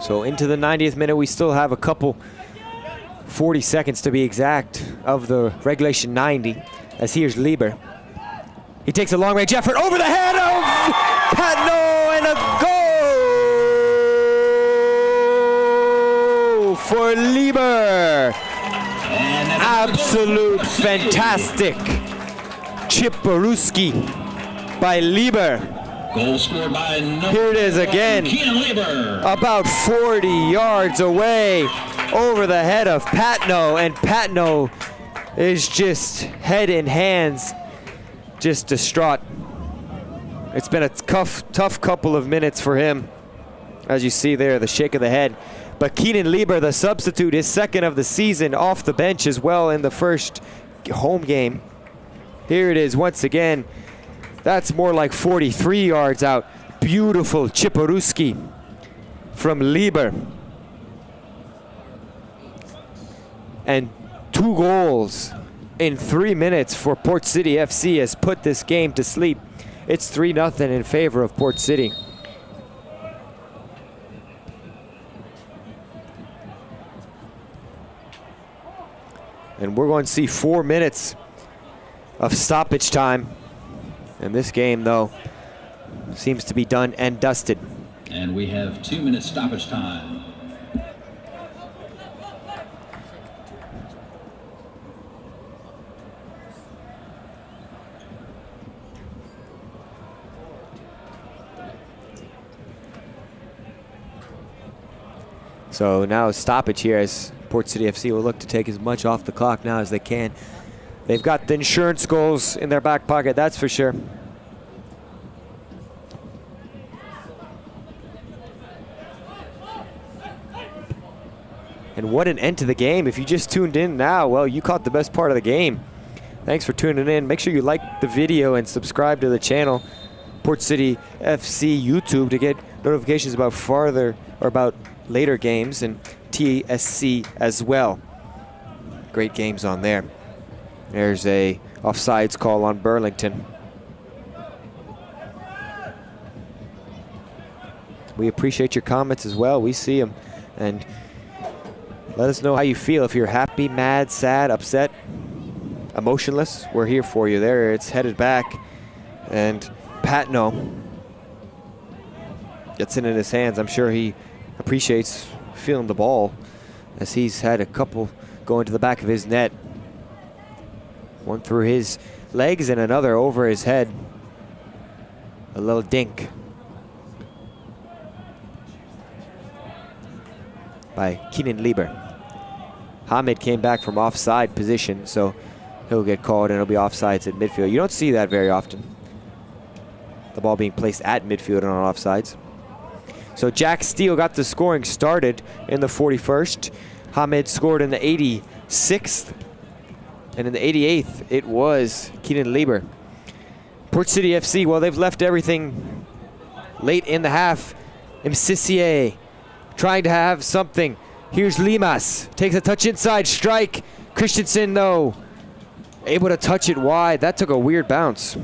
So into the 90th minute, we still have a couple, 40 seconds to be exact, of the regulation 90, as here's Lieber. He takes a long-range effort over the head of Patno, and a goal for Lieber. Absolute fantastic Chipperuski by Lieber. Goal scored by Here it is again, about 40 yards away, over the head of Patno, and Patno is just head in hands, just distraught. It's been a tough couple of minutes for him, as you see there, the shake of the head. But Keenan Lieber, the substitute, his second of the season, off the bench as well in the first home game. Here it is once again. That's more like 43 yards out. Beautiful Chipperuski from Lieber. And 2 goals in 3 minutes for Port City FC has put this game to sleep. It's 3-0 in favor of Port City. And we're going to see 4 minutes of stoppage time. And this game, though, seems to be done and dusted. And we have 2 minutes stoppage time. So now stoppage here, as Port City FC will look to take as much off the clock now as they can. They've got the insurance goals in their back pocket, that's for sure. And what an end to the game. If you just tuned in now, well, you caught the best part of the game. Thanks for tuning in. Make sure you like the video and subscribe to the channel, Port City FC YouTube, to get notifications about about later games, and TSC as well. Great games on there. There's a offsides call on Burlington. We appreciate your comments as well. We see them. And let us know how you feel. If you're happy, mad, sad, upset, emotionless, we're here for you. There, it's headed back. And Patno gets it in his hands. I'm sure he appreciates feeling the ball, as he's had a couple go into the back of his net. One through his legs and another over his head. A little dink by Keenan Lieber. Hamid came back from offside position, so he'll get called and it'll be offsides at midfield. You don't see that very often, the ball being placed at midfield on offsides. So Jack Steele got the scoring started in the 41st. Hamid scored in the 86th. And in the 88th, it was Keenan Lieber. Port City FC, well, they've left everything late in the half. Msisier trying to have something. Here's Limas, takes a touch inside, strike. Christensen, though, able to touch it wide. That took a weird bounce.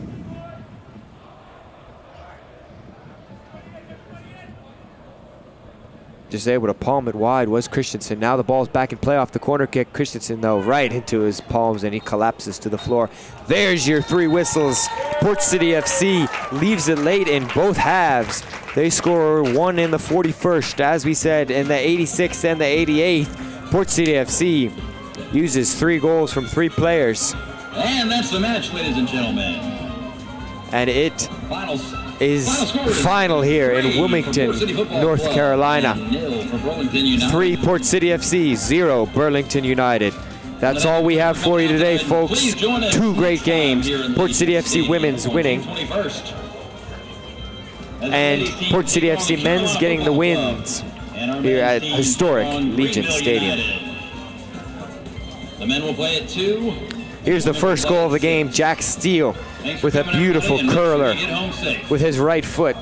Just able to palm it wide was Christensen. Now the ball's back in play off the corner kick. Christensen, though, right into his palms, and he collapses to the floor. There's your 3 whistles. Port City FC leaves it late in both halves. They score 1 in the 41st, as we said, in the 86th and the 88th. Port City FC uses 3 goals from 3 players. And that's the match, ladies and gentlemen. And it Finals. is final here in Wilmington, North Carolina. 3 Port City FC, 0 Burlington United. That's all we have for you today, folks. 2 great games. Port City FC women's winning, and Port City FC men's getting the wins here at historic Legion Stadium. The men will play at 2. Here's the first goal of the game. Jack Steele with a beautiful curler with his right foot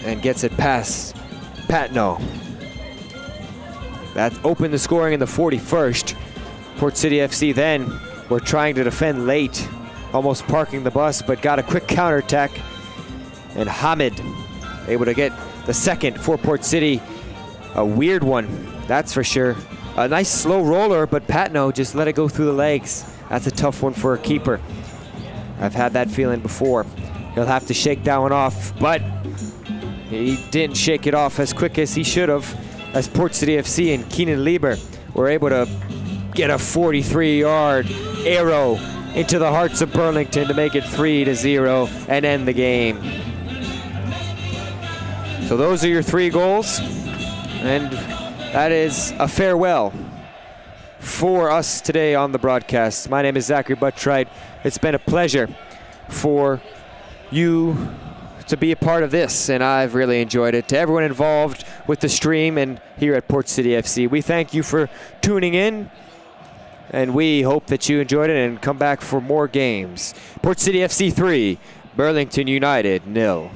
and gets it past Patno. That opened the scoring in the 41st. Port City FC then were trying to defend late, almost parking the bus, but got a quick counterattack. And Hamid able to get the second for Port City. A weird one, that's for sure. A nice slow roller, but Patno just let it go through the legs. That's a tough one for a keeper. I've had that feeling before. He'll have to shake that one off, but he didn't shake it off as quick as he should have, as Port City FC and Keenan Lieber were able to get a 43-yard arrow into the hearts of Burlington to make it 3-0 and end the game. So those are your 3 goals, and that is a farewell for us today on the broadcast. My name is Zachary Buttright. It's been a pleasure for you to be a part of this, and I've really enjoyed it. To everyone involved with the stream and here at Port City FC, we thank you for tuning in, and we hope that you enjoyed it and come back for more games. Port City FC 3, Burlington United 0.